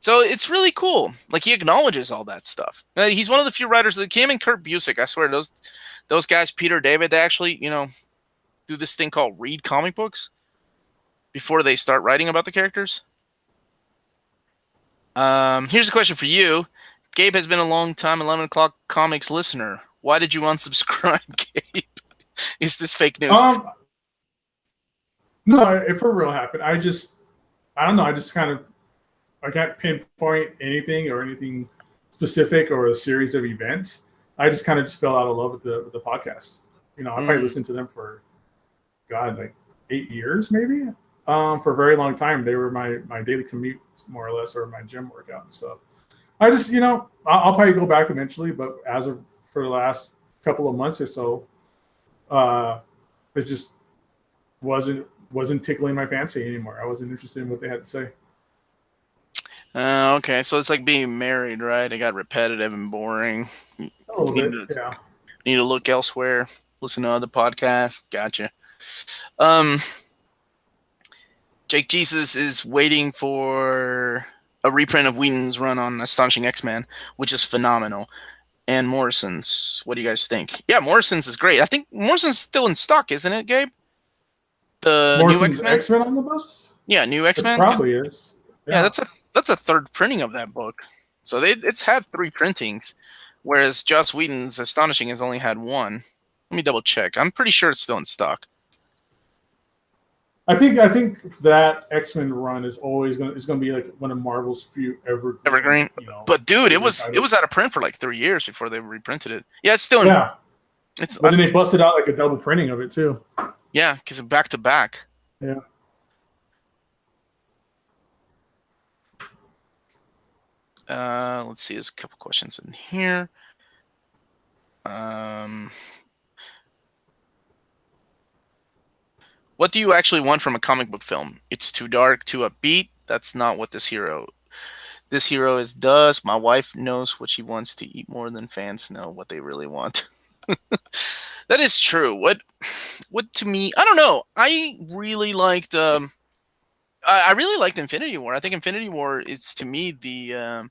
So it's really cool. He acknowledges all that stuff. He's one of the few writers that came in. Kurt Busiek, I swear, those guys, Peter David, they actually, do this thing called read comic books before they start writing about the characters. Here's a question for you. Gabe has been a long time 11 O'Clock Comics listener. Why did you unsubscribe, Gabe? Is this fake news? No, it for real happened. I don't know. I can't pinpoint anything specific or a series of events. I just kind of fell out of love with the podcast. I probably listened to them for, 8 years maybe. For a very long time. They were my daily commute, more or less, or my gym workout and stuff. I just, I'll probably go back eventually, but for the last couple of months or so, it just wasn't tickling my fancy anymore. I wasn't interested in what they had to say. Okay, so it's like being married, right? It got repetitive and boring. A little bit, yeah. Need to look elsewhere. Listen to other podcasts. Gotcha. Jake Jesus is waiting for a reprint of Whedon's run on Astonishing X-Men, which is phenomenal. And Morrison's. What do you guys think? Yeah, Morrison's is great. I think Morrison's still in stock, isn't it, Gabe? The Morrison's new X-Men on the bus? Yeah, new X-Men. It probably is. Yeah, that's a third printing of that book. So it's had 3 printings, whereas Joss Whedon's Astonishing has only had 1. Let me double check. I'm pretty sure it's still in stock. I think that X-Men run is always going to be one of Marvel's few evergreen. But dude, it was out of print for 3 years before they reprinted it. Yeah, it's still in. Yeah. But then they busted out a double printing of it too. Yeah, because it's back to back. Yeah. Let's see. There's a couple questions in here. What do you actually want from a comic book film? It's too dark, too upbeat. That's not what this hero does. My wife knows what she wants to eat more than fans know what they really want. That is true. What to me, I don't know. I really liked Infinity War. I think Infinity War is, to me, and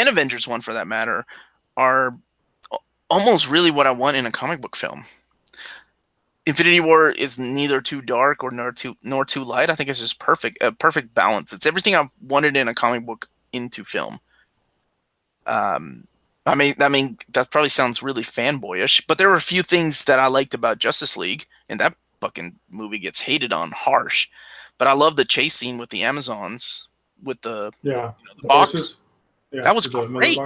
Avengers 1 for that matter, are almost really what I want in a comic book film. Infinity War is neither too dark nor too light. I think it's just a perfect balance. It's everything I've wanted in a comic book into film. I mean that probably sounds really fanboyish, but there were a few things that I liked about Justice League, and that fucking movie gets hated on harsh. But I love the chase scene with the Amazons with the box. Yeah, that was great.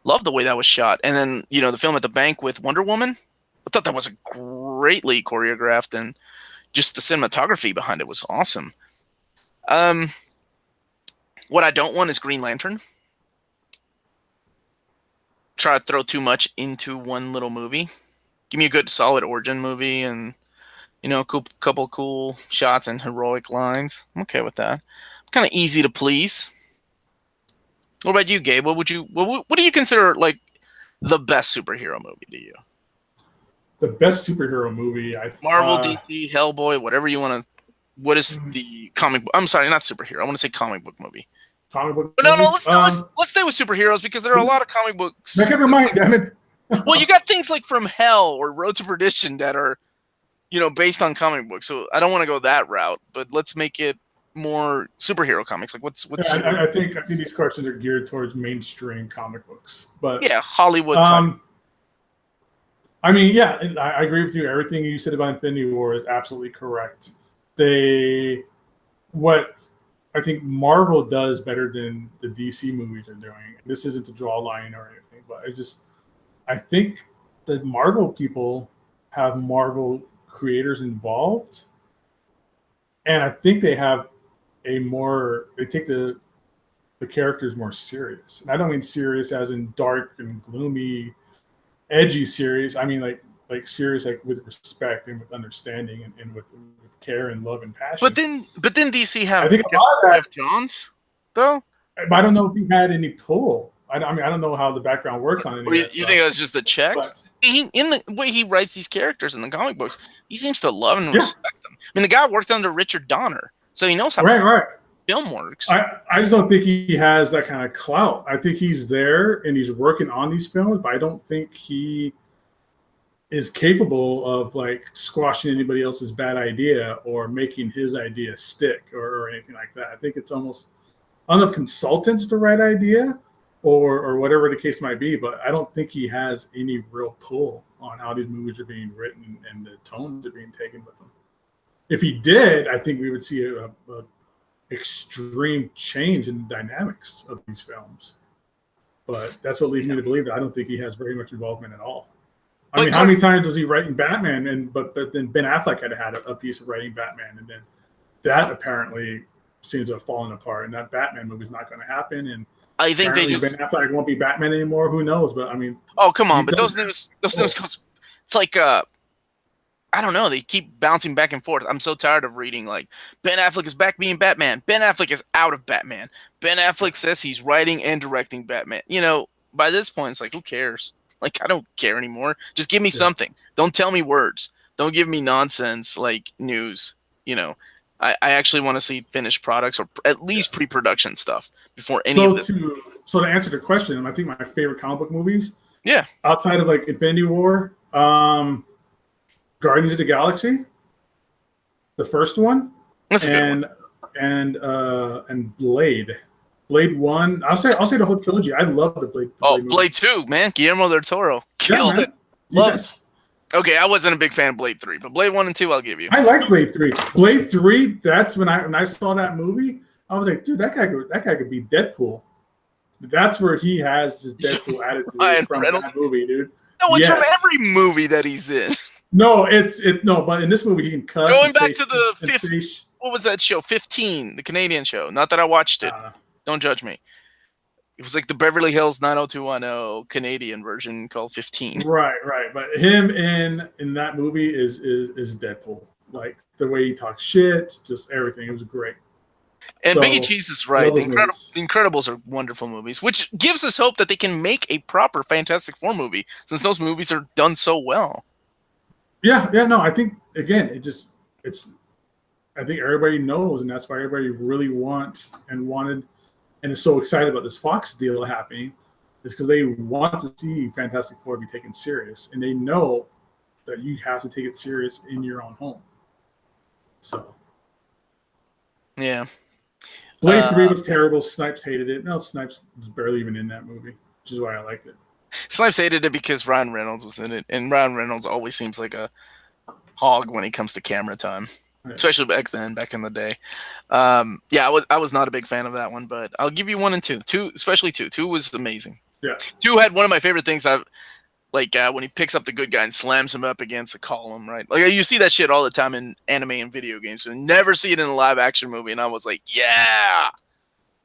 Love the way that was shot. And then, the film at the bank with Wonder Woman. I thought that was greatly choreographed and, just the cinematography behind it was awesome. What I don't want is Green Lantern. Try to throw too much into one little movie. Give me a good, solid origin movie, and a couple cool shots and heroic lines. I'm okay with that. Kind of easy to please. What about you, Gabe? What do you consider like the best superhero movie to you? The best superhero movie, Marvel, DC, Hellboy, whatever you want to. What is the comic book? I'm sorry, not superhero. I want to say comic book movie. Comic book. But no, let's stay with superheroes because there are a lot of comic books. Make up your mind, damn it. Well, you got things like From Hell or Road to Perdition that are, based on comic books. So I don't want to go that route, but let's make it more superhero comics. Like what's I think these questions are geared towards mainstream comic books, but yeah, Hollywood type. I mean, yeah, I agree with you. Everything you said about Infinity War is absolutely correct. What I think Marvel does better than the DC movies are doing. This isn't to draw a line or anything, but I think the Marvel people have Marvel creators involved, and I think they have they take the characters more serious. And I don't mean serious as in dark and gloomy, edgy serious. I mean like serious, like with respect and with understanding and with care and love and passion. But then DC have I think Jeff Johns though. But I don't know if he had any pull. I don't know how the background works on it. You think it was just a check? In the way he writes these characters in the comic books, he seems to love and respect them. I mean, the guy worked under Richard Donner, so he knows how film works. I just don't think he has that kind of clout. I think he's there and he's working on these films, but I don't think he is capable of like squashing anybody else's bad idea or making his idea stick or anything like that. I think it's almost, I don't know if consultant's the right idea or whatever the case might be, but I don't think he has any real pull on how these movies are being written and the tones are being taken with them. If he did, I think we would see a extreme change in the dynamics of these films. But that's what leads me to believe that I don't think he has very much involvement at all. I mean, how many times was he writing Batman? But then Ben Affleck had a piece of writing Batman, and then that apparently seems to have fallen apart, and that Batman movie is not going to happen. And I think Ben Affleck won't be Batman anymore. Who knows? But I mean, oh come on! But those news comes. It's like I don't know. They keep bouncing back and forth. I'm so tired of reading like Ben Affleck is back being Batman. Ben Affleck is out of Batman. Ben Affleck says he's writing and directing Batman. By this point, it's like who cares? Like, I don't care anymore. Just give me something. Don't tell me words. Don't give me nonsense like news. I actually want to see finished products or at least pre-production stuff before any of this. So to answer the question, I think my favorite comic book movies, outside of like Infinity War, Guardians of the Galaxy, the first one, that's a good one. And Blade. Blade 1, I'll say the whole trilogy. I love the Blade. Blade 2, man. Guillermo del Toro killed it. Yes. Okay, I wasn't a big fan of Blade 3, but Blade 1 and 2 I'll give you. I like Blade 3. Blade 3, that's when I saw that movie, I was like, dude, that guy could be Deadpool. That's where he has his Deadpool attitude from that movie, dude. No, it's from every movie that he's in. No, but in this movie he can cuss. Going back to the 15, what was that show? 15, the Canadian show. Not that I watched it. Don't judge me. It was like the Beverly Hills 90210 Canadian version called 15. Right. But him in that movie is Deadpool. Like the way he talks shit, just everything. It was great. And Biggie Cheese is right. The Incredibles are wonderful movies, which gives us hope that they can make a proper Fantastic Four movie since those movies are done so well. Yeah. No, I think again, I think everybody knows, and that's why everybody really wants and wanted. And is so excited about this Fox deal happening is because they want to see Fantastic Four be taken serious. And they know that you have to take it serious in your own home. So. Yeah. Blade 3 was terrible. Snipes hated it. No, Snipes was barely even in that movie, which is why I liked it. Snipes hated it because Ryan Reynolds was in it. And Ryan Reynolds always seems like a hog when it comes to camera time. Especially back in the day. I was not a big fan of that one, but I'll give you 1 and 2. 2, especially 2. 2 was amazing. Yeah. 2 had one of my favorite things. Like when he picks up the good guy and slams him up against a column, right? Like you see that shit all the time in anime and video games. So you never see it in a live action movie. And I was like, yeah.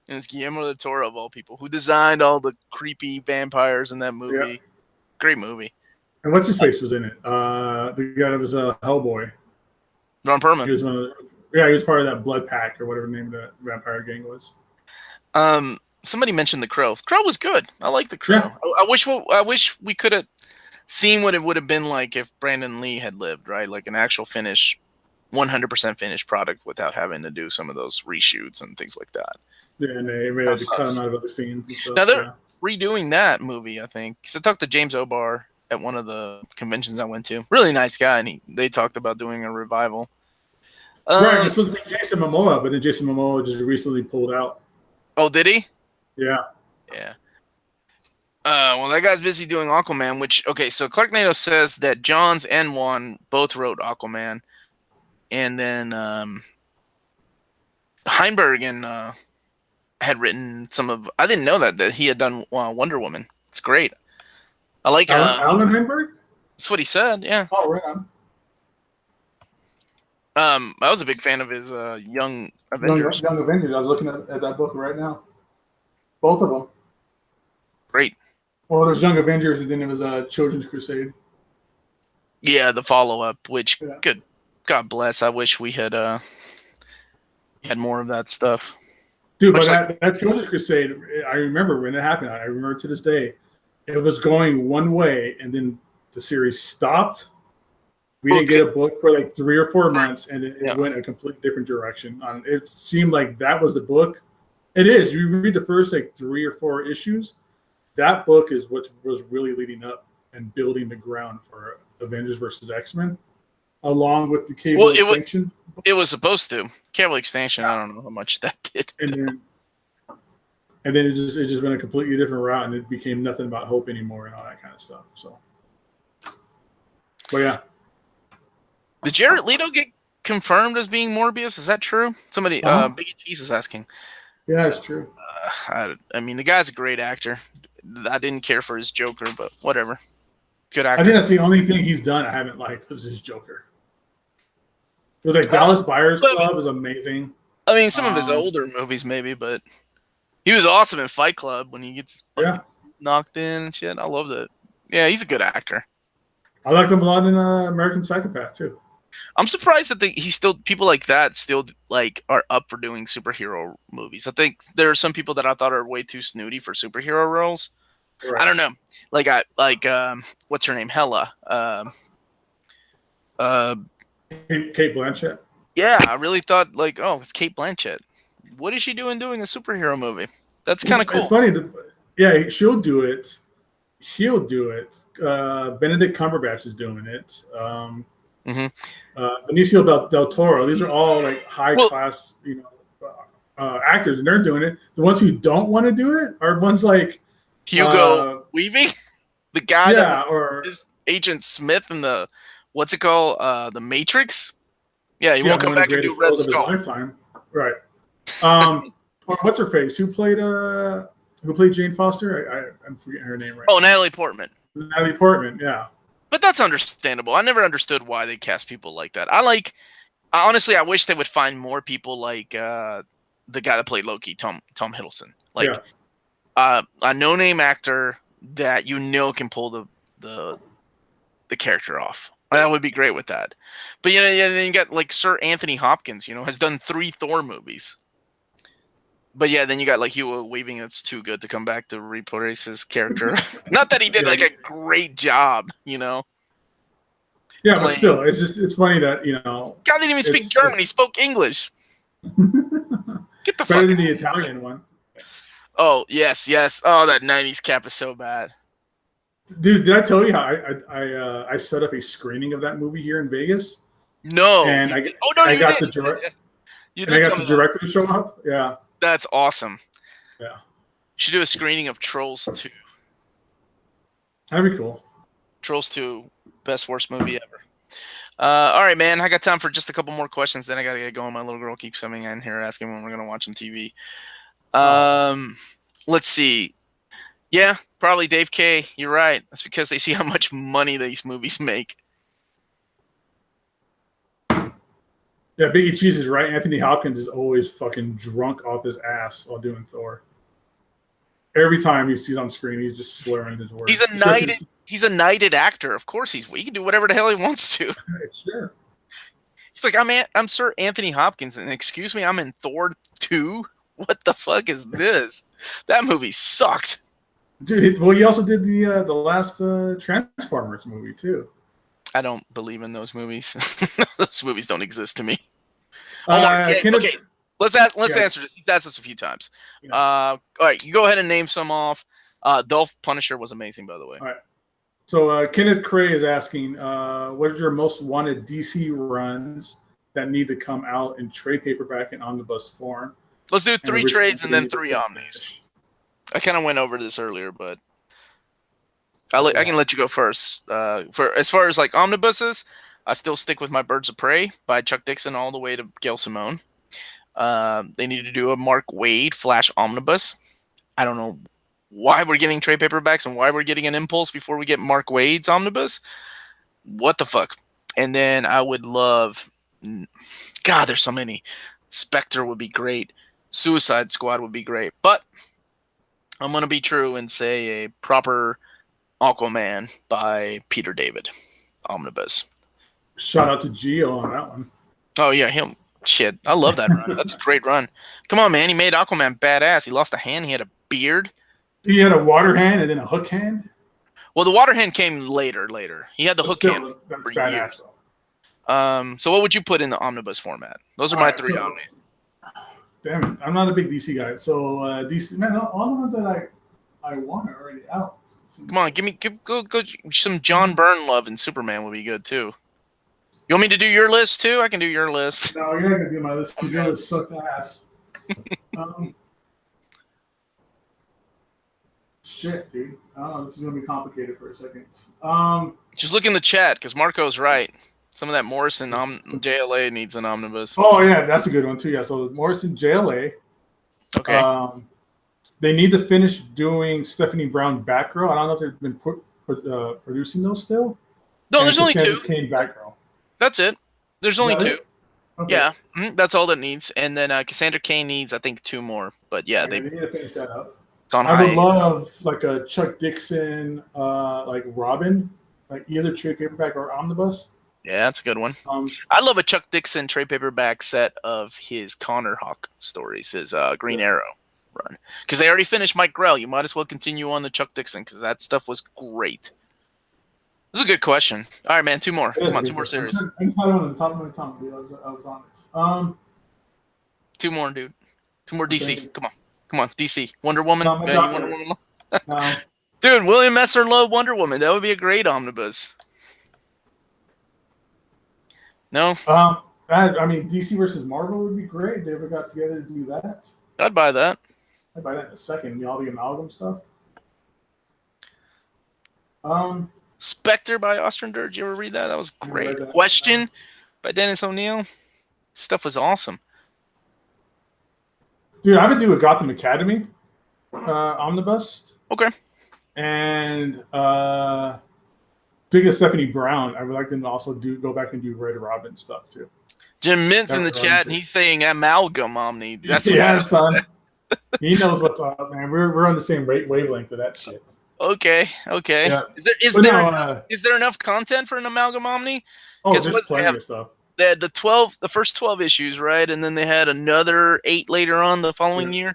And it's Guillermo del Toro of all people who designed all the creepy vampires in that movie. Yeah. Great movie. And what's his face was in it? The guy that was Hellboy. Ron Perlman. He was he was part of that Blood Pack or whatever the name of that vampire gang was. Somebody mentioned The Crow. Crow was good. I like The Crow. Yeah. I wish we could have seen what it would have been like if Brandon Lee had lived, right? Like an actual 100% finished product without having to do some of those reshoots and things like that. Yeah, and they had to cut him out of other scenes and stuff. Now they're redoing that movie, I think. Because I talked to James O'Barr at one of the conventions I went to. Really nice guy, and they talked about doing a revival. Right, it's supposed to be Jason Momoa, but then Jason Momoa just recently pulled out. Oh, did he? Yeah. Yeah. Well, that guy's busy doing Aquaman, which, okay, so Clark Nato says that Johns and Wan both wrote Aquaman. And then Heinberg had written some of, I didn't know that he had done Wonder Woman. It's great. I like Alan Heinberg? That's what he said, yeah. Oh, right on. I was a big fan of his Young Avengers. Young Avengers. I was looking at that book right now. Both of them. Great. Well, there's Young Avengers, and then there was Children's Crusade. Yeah, the follow-up, which, good. God bless. I wish we had more of that stuff. Dude, but that Children's Crusade, I remember when it happened. I remember to this day. It was going one way, and then the series stopped. We didn't get a book for like 3 or 4 months, and then it went a completely different direction. It seemed like that was the book. It is. You read the first like 3 or 4 issues. That book is what was really leading up and building the ground for Avengers versus X-Men, along with the Cable Extinction. It was supposed to. Cable Extinction, I don't know how much that did. And then it just went a completely different route, and it became nothing about hope anymore and all that kind of stuff. So, but yeah. Did Jared Leto get confirmed as being Morbius? Is that true? Somebody, Big Cheese is asking. Yeah, it's true. I mean, the guy's a great actor. I didn't care for his Joker, but whatever. Good actor. I think that's the only thing he's done I haven't liked was his Joker. It was like Dallas Buyers Club is amazing. I mean, some of his older movies maybe, but he was awesome in Fight Club when he gets knocked in and shit. I loved it. Yeah, he's a good actor. I liked him a lot in American Psychopath too. I'm surprised that people like that still like are up for doing superhero movies. I think there are some people that I thought are way too snooty for superhero roles. Right. I don't know. What's her name? Hella. Kate Blanchett. Yeah, I really thought it's Kate Blanchett. What is she doing a superhero movie? That's kind of cool. It's funny. She'll do it. He'll do it. Benedict Cumberbatch is doing it. Benicio del Toro. These are all like high class, actors, and they're doing it. The ones who don't want to do it are ones like Hugo Weaving, the guy that is Agent Smith in the what's it called, the Matrix. Yeah, he won't come back and do Red Skull. Right. What's her face? Who played Jane Foster? I'm forgetting her name right. Oh, Natalie Portman. Natalie Portman. Yeah. But that's understandable. I never understood why they cast people like that. Honestly, I wish they would find more people like the guy that played Loki, Tom Hiddleston. A no-name actor that can pull the character off. That would be great with that. But then you got like Sir Anthony Hopkins, has done 3 Thor movies. But then you got like Hugo Weaving that's too good to come back to replace his character. Not that he did like a great job, Yeah, but still, it's funny that God didn't even speak German; he spoke English. Get the fuck better than the Italian one. Oh yes. Oh, that '90s cap is so bad. Dude, did I tell you how I set up a screening of that movie here in Vegas? No. And I got the director to show up. Yeah. That's awesome. Yeah. You should do a screening of Trolls 2. That'd be cool. Trolls 2, best worst movie ever. All right, man. I got time for just a couple more questions. Then I got to get going. My little girl keeps coming in here asking when we're going to watch on TV. Let's see. Yeah, probably Dave K. You're right. That's because they see how much money these movies make. Yeah, Biggie Cheese is right. Anthony Hopkins is always fucking drunk off his ass while doing Thor. Every time he's on screen, he's just slurring his words. He's a knighted actor. Of course he can do whatever the hell he wants to. Sure. He's like, I'm Sir Anthony Hopkins, and excuse me, I'm in Thor 2? What the fuck is this? That movie sucked. Dude, well, he also did the last Transformers movie too. I don't believe in those movies. Those movies don't exist to me. Omar, okay, let's answer this. He's asked us a few times. Yeah. All right, you go ahead and name some off. Dolph Punisher was amazing, by the way. All right. So Kenneth Cray is asking, what are your most wanted DC runs that need to come out in trade paperback and omnibus form? Let's do 3 trades and then 3 omnis. I kind of went over this earlier, but I can let you go first. For as far as like omnibuses, I still stick with my Birds of Prey by Chuck Dixon all the way to Gail Simone. They need to do a Mark Waid Flash omnibus. I don't know why we're getting trade paperbacks and why we're getting an Impulse before we get Mark Waid's omnibus. What the fuck? And then I would love, God, there's so many. Spectre would be great. Suicide Squad would be great. But I'm going to be true and say a proper Aquaman by Peter David omnibus. Shout out to Gio on that one. Oh, yeah, him. Shit, I love that run. That's a great run. Come on, man. He made Aquaman badass. He lost a hand. He had a beard. He had a water hand and then a hook hand? Well, the water hand came later. He had the hook hand for years. So what would you put in the omnibus format? Those are my 3 omnis. Damn it. I'm not a big DC guy. So DC, man, all the ones that I want are already out. Come on, go some John Byrne love and Superman would be good too. You want me to do your list too? I can do your list. No, you're not gonna do my list. Okay. Your list sucks ass. Shit, dude. I don't know. This is gonna be complicated for a second. Just look in the chat because Marco's right. Some of that Morrison JLA needs an omnibus. Oh yeah, that's a good one too. Yeah, so Morrison JLA. Okay. They need to finish doing Stephanie Brown Batgirl. I don't know if they've been producing those still. No, there's only 2. Kane Batgirl. That's it. There's only 2. Okay. Yeah, that's all that needs. And then Cassandra Cain needs, I think, 2 more. But yeah, they need to finish that up. It's on I would love like a Chuck Dixon, like Robin, like either trade paperback or omnibus. Yeah, that's a good one. I love a Chuck Dixon trade paperback set of his Connor Hawk stories, his Green Arrow run. Because they already finished Mike Grell. You might as well continue on the Chuck Dixon because that stuff was great. This is a good question. All right, man. 2 more. Come on, 2 more series. I just had one on the top of my tongue, dude. I was on it. 2 more, dude. 2 more DC. Okay. Come on, DC. Wonder Woman. Wonder Woman. No. Dude, William Messer Wonder Woman. That would be a great omnibus. No? I mean, DC versus Marvel would be great. They ever got together to do that. I'd buy that. I'd buy that in a second. All the amalgam stuff. Spectre by Ostrander. Did you ever read that? That was great. Question by Dennis O'Neil. Stuff was awesome. Dude, I would do a Gotham Academy omnibus. Okay. And speaking of Stephanie Brown, I would like them to also go back and do Red Robin stuff too. Jim Mint's in the chat, and he's saying amalgam Omni. That's son. He knows what's up, man. We're on the same wavelength for that shit. Okay. Yeah. Is there enough content for an amalgam Omni? Oh, there's plenty of stuff. They had the first 12 issues, right? And then they had another 8 later on the following year.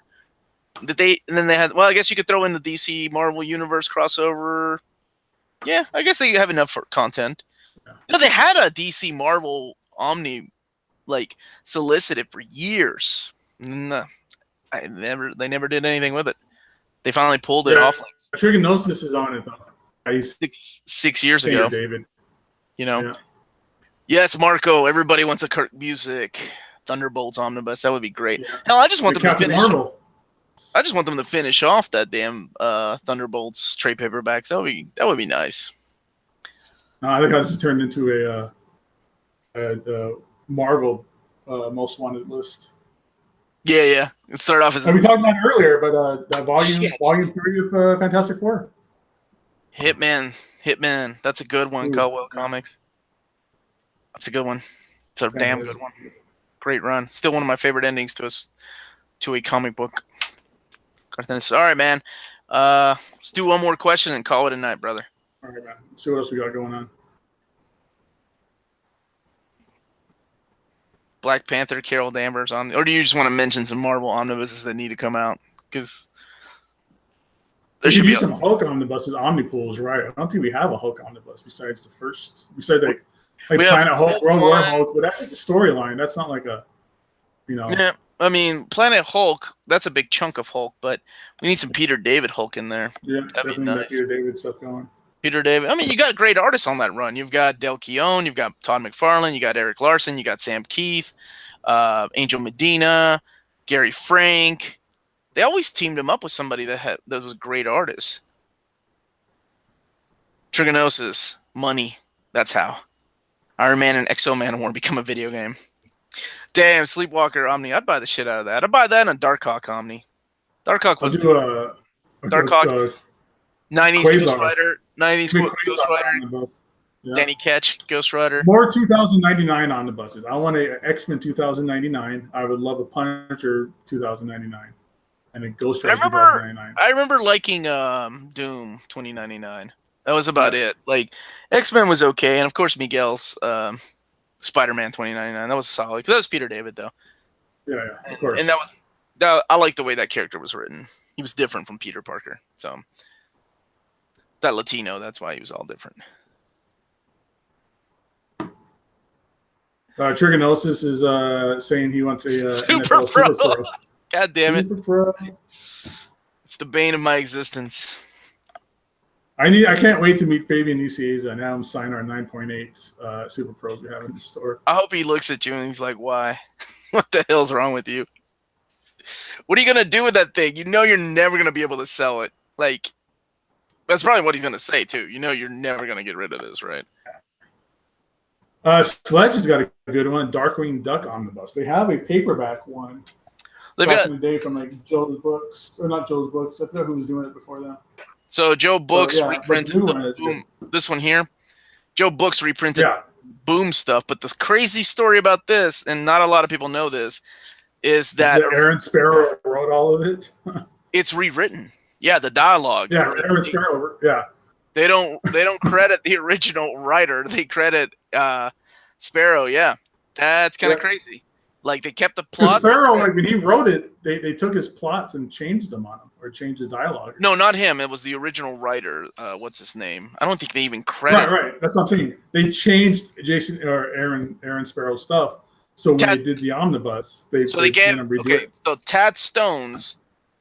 And then they had, well, I guess you could throw in the DC Marvel Universe crossover. Yeah, I guess they have enough for content. Yeah. You know, they had a DC Marvel Omni like solicited for years. And, they never did anything with it. They finally pulled it off. Trigonosis is on it though. 6 years ago. David. You know. Yeah. Yes, Marco. Everybody wants a Kirk Music Thunderbolts omnibus. That would be great. Yeah. Hell, I just want them to finish. I just want them to finish off that damn Thunderbolts trade paperbacks. That would be nice. I think I just turned into a Marvel most wanted list. Yeah. It started off as we talked about it earlier, but that Shit. volume 3 of Fantastic Four. Hitman. That's a good one. Ooh, Caldwell yeah. Comics. That's a good one. It's a Yeah, damn good one. Great run. Still one of my favorite endings to a comic book. All right, man. Let's do one more question and call it a night, brother. All right, man. Let's see what else we got going on. Black Panther, Carol Danvers on, or do you just want to mention some Marvel omnibuses that need to come out? Because there should be some Hulk omnibuses, Omnipools, right? I don't think we have a Hulk omnibus besides the first. Besides like Planet Hulk, World War Hulk, but that's just a storyline. That's not like a, Yeah, I mean, Planet Hulk. That's a big chunk of Hulk, but we need some Peter David Hulk in there. Yeah, definitely nice. That Peter David stuff going. Peter David. I mean, you got great artists on that run. You've got Del Keown, you've got Todd McFarlane, you got Eric Larson, you got Sam Keith, Angel Medina, Gary Frank. They always teamed him up with somebody that was a great artist. Trigonosis, money. That's how. Iron Man and Exo Man want to become a video game. Damn, Sleepwalker Omni. I'd buy the shit out of that. I'd buy that and a Darkhawk Omni. Darkhawk was Darkhawk. 90s Ghost Rider. 90s Ghost Rider. Yeah. Danny Ketch, Ghost Rider. More 2099 on the buses. I want an X-Men 2099. I would love a Punisher 2099. And a Ghost Rider 2099. I remember liking Doom 2099. That was about it. Like, X-Men was okay. And, of course, Miguel's Spider-Man 2099. That was solid. Because that was Peter David, though. Yeah, of course. And I like the way that character was written. He was different from Peter Parker. So, that Latino, that's why he was all different. Trigonosis is saying he wants a Super Pro. God damn it. Super Pro. It's the bane of my existence. I can't wait to meet Fabian Nicieza and have him sign our 9.8 Super Pros we have in the store. I hope he looks at you and he's like, why? What the hell's wrong with you? What are you going to do with that thing? You know you're never going to be able to sell it. Like, that's probably what he's going to say, too. You know you're never going to get rid of this, right? Sledge has got a good one, Darkwing Duck Omnibus. They have a paperback one. They've back in the day from like Joe's Books, or not Joe's Books. I forget who was doing it before that. So Joe Books reprinted this one here. Joe Books reprinted Boom stuff, but the crazy story about this, and not a lot of people know this, is that Aaron Sparrow wrote all of it. It's rewritten. Yeah, the dialogue. Yeah, Aaron Sparrow. Yeah. They don't credit the original writer. They credit Sparrow. Yeah, that's kind of crazy. Like, they kept the plot. Sparrow, like when he wrote it, they took his plots and changed them on him, or changed his dialogue. No, not him. It was the original writer. What's his name? I don't think they even credit. Right. That's what I'm saying. They changed Aaron Sparrow's stuff. So when they did the omnibus, they gave him redo it. So Tad Stones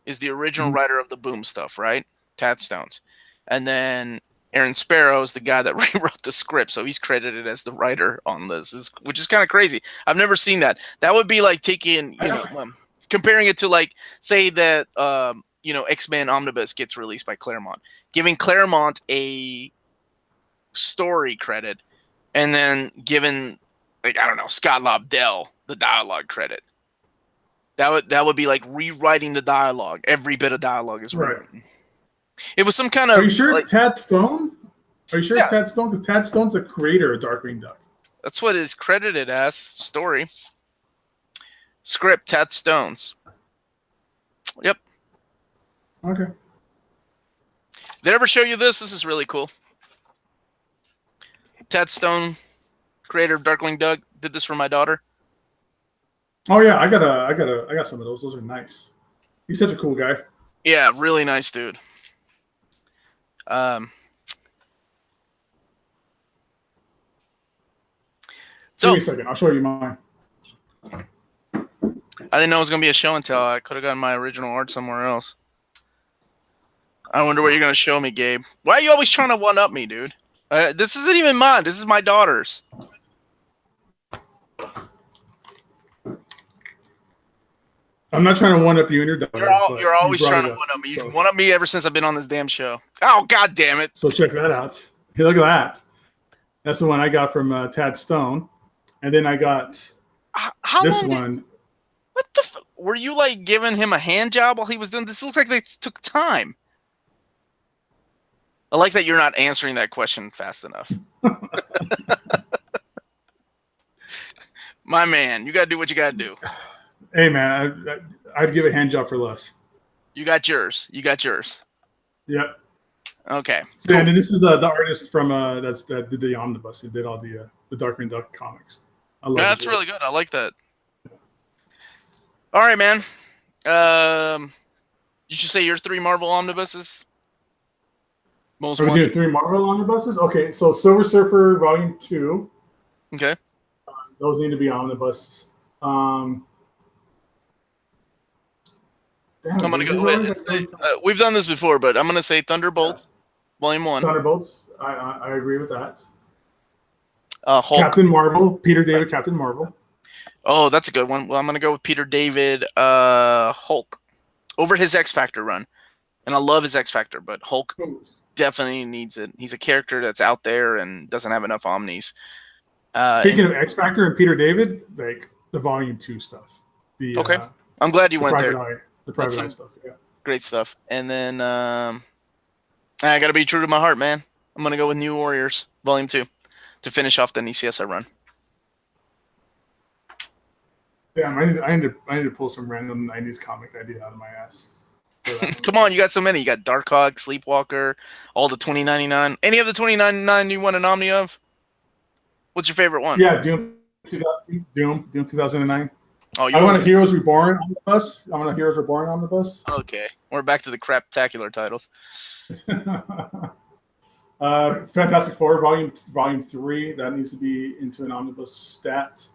is the original writer of the Boom stuff, right? Tad Stones, and then Aaron Sparrow is the guy that rewrote the script, so he's credited as the writer on this, which is kind of crazy. I've never seen that. That would be like taking, comparing it to, like, say that, X-Men Omnibus gets released by Claremont, giving Claremont a story credit, and then giving, like, I don't know, Scott Lobdell the dialogue credit. That would be like rewriting the dialogue. Every bit of dialogue is rewritten. Right. It was some kind of. Are you sure it's Tad Stone? Are you sure it's Tad Stone? Because Tad Stone's the creator of Darkwing Duck. That's what it's credited as. Story. Script, Tad Stones. Yep. Okay. Did I ever show you this? This is really cool. Tad Stone, creator of Darkwing Duck, did this for my daughter. Oh yeah, I got some of those. Those are nice. He's such a cool guy. Yeah, really nice dude. Give me a second. I'll show you mine. I didn't know it was going to be a show and tell. I could have gotten my original art somewhere else. I wonder what you're going to show me, Gabe. Why are you always trying to one-up me, dude? This isn't even mine. This is my daughter's. I'm not trying to one-up you and your daughter. You're always trying to one-up me. You've one-up me ever since I've been on this damn show. Oh, God damn it. So check that out. Hey, look at that. That's the one I got from Tad Stone. And then I got this one. What the were you like giving him a hand job while he was doing this? Looks like they took time. I like that you're not answering that question fast enough. My man, you got to do what you got to do. Hey, man, I'd give a hand job for less. You got yours. You got yours. Yep. Okay. Cool. And this is the artist from that did the Omnibus. He did all the Darkwing Duck comics. I love That's really good. I like that. All right, man. You should say your 3 Marvel omnibuses. Most Are we doing 3 Marvel omnibuses? Okay, so Silver Surfer Volume 2. Okay. Those need to be omnibus. I'm going to go ahead and say, we've done this before, but I'm going to say Thunderbolt, Volume 1. Thunderbolts. I agree with that. Hulk. Captain Marvel, Peter David, Captain Marvel. Oh, that's a good one. Well, I'm going to go with Peter David, Hulk, over his X Factor run. And I love his X Factor, but Hulk definitely needs it. He's a character that's out there and doesn't have enough Omnis. Speaking of X Factor and Peter David, like the Volume 2 stuff. Okay. I'm glad you went there. The Private Eye stuff, yeah. Great stuff. And then I got to be true to my heart, man. I'm going to go with New Warriors, Volume 2, to finish off the NCSI run. Yeah, I need to pull some random 90s comic idea out of my ass. Come on, you got so many. You got Darkhawk, Sleepwalker, all the 2099. Any of the 2099 you want an Omni of? What's your favorite one? Yeah, Doom 2009. Oh, I want a Heroes Reborn on the bus. I want a Heroes Reborn on the bus. Okay, we're back to the craptacular titles. Fantastic Four Volume 3. That needs to be into an omnibus stat.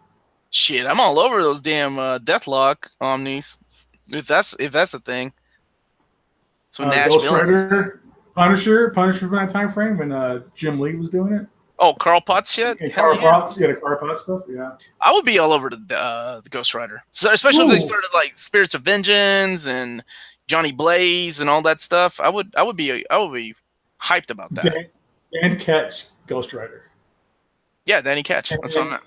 Shit, I'm all over those damn Deathlock Omnis. If that's a thing. So Ghost Rider, Punisher from that time frame when Jim Lee was doing it. Oh, Carl Potts shit? The Carl Potts stuff, yeah. I would be all over the Ghost Rider. So especially if they started like Spirits of Vengeance and Johnny Blaze and all that stuff. I would be hyped about that. Dan Ketch, Ghost Rider. Yeah, Danny Ketch. That's what I meant.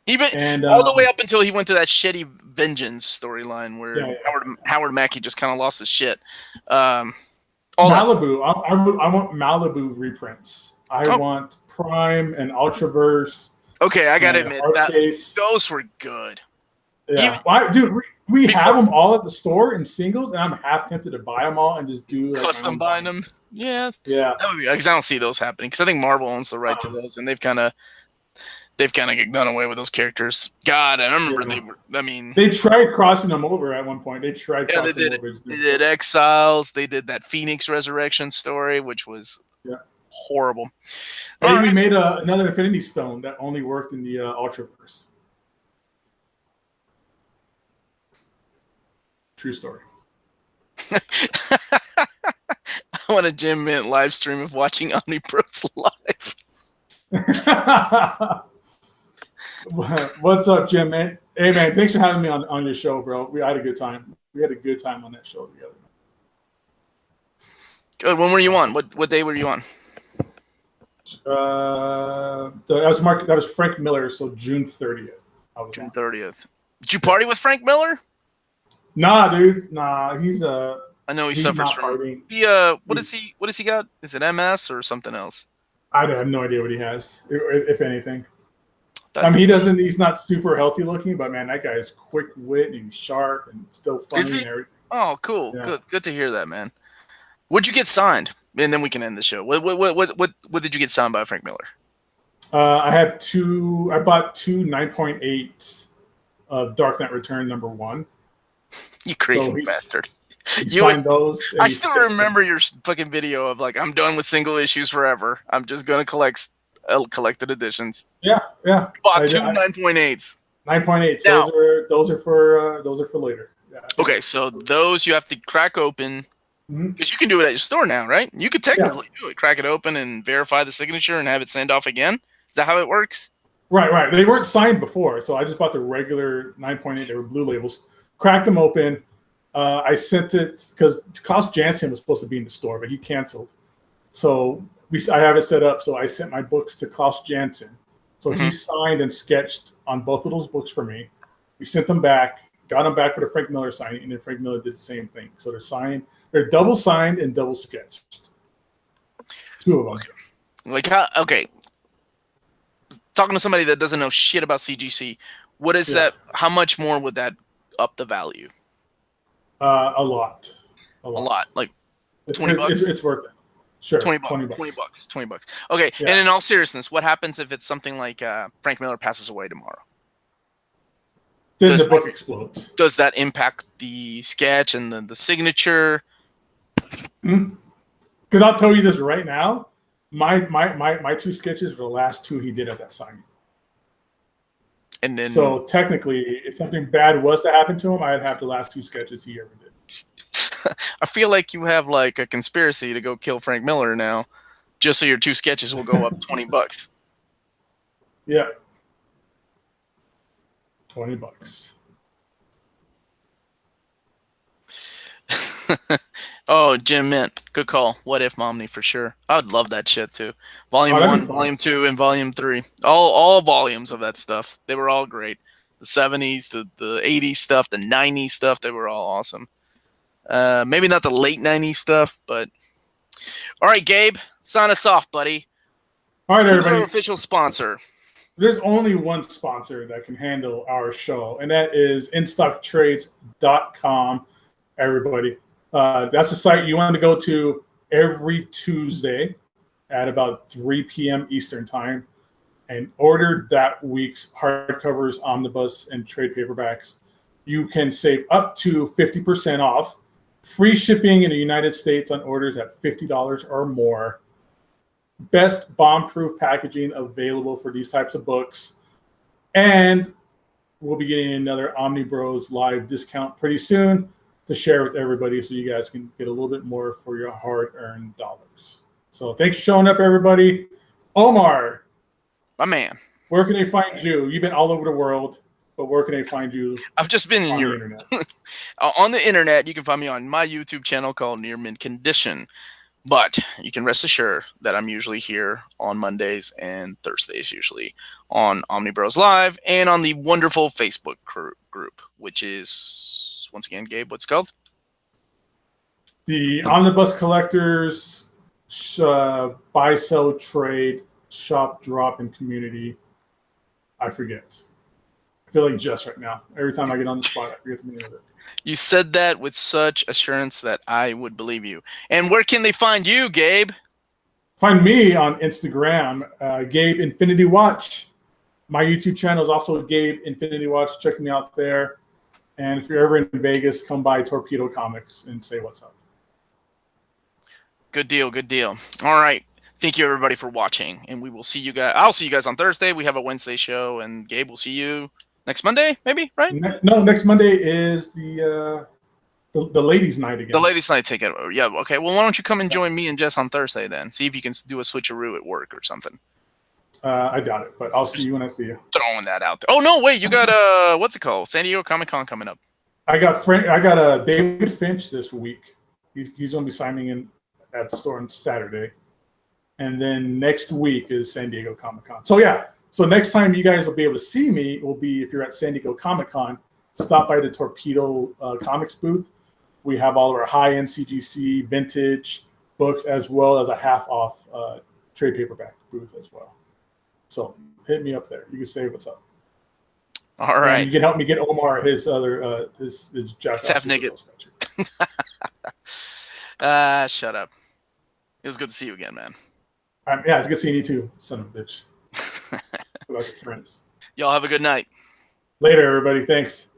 Even all the way up until he went to that shitty Vengeance storyline where Howard Mackie just kind of lost his shit. Malibu. I want Malibu reprints. I want Prime and Ultraverse. Okay, I gotta admit those were good. Yeah, we have them all at the store in singles, and I'm half tempted to buy them all and just do custom buying them. Yeah. That would be because I don't see those happening because I think Marvel owns the right to those, and they've kind of done away with those characters. God, I remember they tried crossing them over at one point. They tried. Yeah, they did Exiles. They did that Phoenix Resurrection story, which was horrible. They even made another Infinity Stone that only worked in the Ultraverse. True story. I want a Jim Mint live stream of watching Omnibros live. What's up, Jim, man? Hey, man, thanks for having me on your show, bro. We had a good time. We had a good time on that show together. Good. When were you on? What day were you on? That was Frank Miller, so June 30th. June 30th. Did you party with Frank Miller? Nah, dude. Nah, he's I know he suffers from what does he got? Is it MS or something else? I have no idea what he has, if anything. He's not super healthy looking, but man, that guy is quick wit and sharp and still funny and everything. Oh, cool. Yeah. Good to hear that, man. What'd you get signed? And then we can end the show. What did you get signed by Frank Miller? I bought two 9.8 of Dark Knight Return #1. You crazy bastard. He signed those. I still remember your fucking video of like, I'm done with single issues forever. I'm just gonna collect collected editions. Yeah. Bought two 9.8s. 9.8. Those are for later. Yeah. Okay, so those you have to crack open. Because you can do it at your store now, right? You could technically do it. Crack it open and verify the signature and have it sent off again. Is that how it works? Right. They weren't signed before, so I just bought the regular 9.8. They were blue labels. Cracked them open. I sent it because Klaus Janson was supposed to be in the store, but he canceled. So I have it set up. So I sent my books to Klaus Janson. So he signed and sketched on both of those books for me. We sent them back. got them back for the Frank Miller signing, and then Frank Miller did the same thing. So they're double signed and double sketched. 2 of them. Okay. Like talking to somebody that doesn't know shit about CGC, what is that? How much more would that up the value? A lot. Like $20. It's worth it. Sure. $20. $20. Okay. Yeah. And in all seriousness, what happens if it's something like Frank Miller passes away tomorrow? Then the book explodes. Does that impact the sketch and the signature? Because I'll tell you this right now, my 2 sketches were the last 2 he did at that signing. And then, so technically, if something bad was to happen to him, I'd have the last 2 sketches he ever did. I feel like you have like a conspiracy to go kill Frank Miller now, just so your 2 sketches will go up $20. Yeah. $20. Oh, Jim Mint, good call. What if Omni for sure? I would love that shit too. Volume 1, Volume 2, and Volume 3. All volumes of that stuff. They were all great. The 70s, the 80s stuff, the 90s stuff. They were all awesome. Maybe not the late 90s stuff, but all right, Gabe, sign us off, buddy. All right, everybody. Who's our official sponsor? There's only one sponsor that can handle our show, and that is InStockTrades.com. Everybody, that's the site you want to go to every Tuesday at about 3 p.m. Eastern time and order that week's hardcovers, omnibus, and trade paperbacks. You can save up to 50% off. Free shipping in the United States on orders at $50 or more. Best bomb-proof packaging available for these types of books. And we'll be getting another Omnibros discount pretty soon to share with everybody so you guys can get a little bit more for your hard-earned dollars. So thanks for showing up, everybody. Omar. My man. Where can they find you? You've been all over the world, but where can they find you? I've just been in Europe. Internet. On the internet, you can find me on my YouTube channel called Near Mint Condition. But you can rest assured that I'm usually here on Mondays and Thursdays, usually on Omnibroslive and on the wonderful Facebook group, which is, once again, Gabe, what's it called? The Omnibus Collectors Buy, Sell, Trade, Shop, Drop, and Community. I forget. I feel like just right now. Every time I get on the spot, I forget the name of it. You said that with such assurance that I would believe you. And where can they find you, Gabe? Find me on Instagram, Gabe Infinity Watch. My YouTube channel is also Gabe Infinity Watch. Check me out there. And if you're ever in Vegas, come by Torpedo Comics and say what's up. Good deal. Good deal. All right. Thank you, everybody, for watching. And we will see you guys. I'll see you guys on Thursday. We have a Wednesday show. And Gabe, we'll see you next Monday, maybe, right? No, next Monday is the ladies' night again. The ladies' night ticket. Yeah, okay. Well, why don't you come and join me and Jess on Thursday then? See if you can do a switcheroo at work or something. I doubt it, but I'll see you when I see you. Throwing that out there. Oh no, wait, you got what's it called? San Diego Comic-Con coming up. I got David Finch this week. He's going to be signing in at the store on Saturday, and then next week is San Diego Comic-Con. So yeah. So next time you guys will be able to see me will be if you're at San Diego Comic-Con, stop by the Torpedo Comics booth. We have all of our high-end CGC vintage books as well as a half-off trade paperback booth as well. So hit me up there. You can say what's up. All right. And you can help me get Omar his other his Josh. Half naked. Shut up. It was good to see you again, man. Yeah, it's good seeing you too, son of a bitch. About your friends. Y'all have a good night. Later, everybody. Thanks.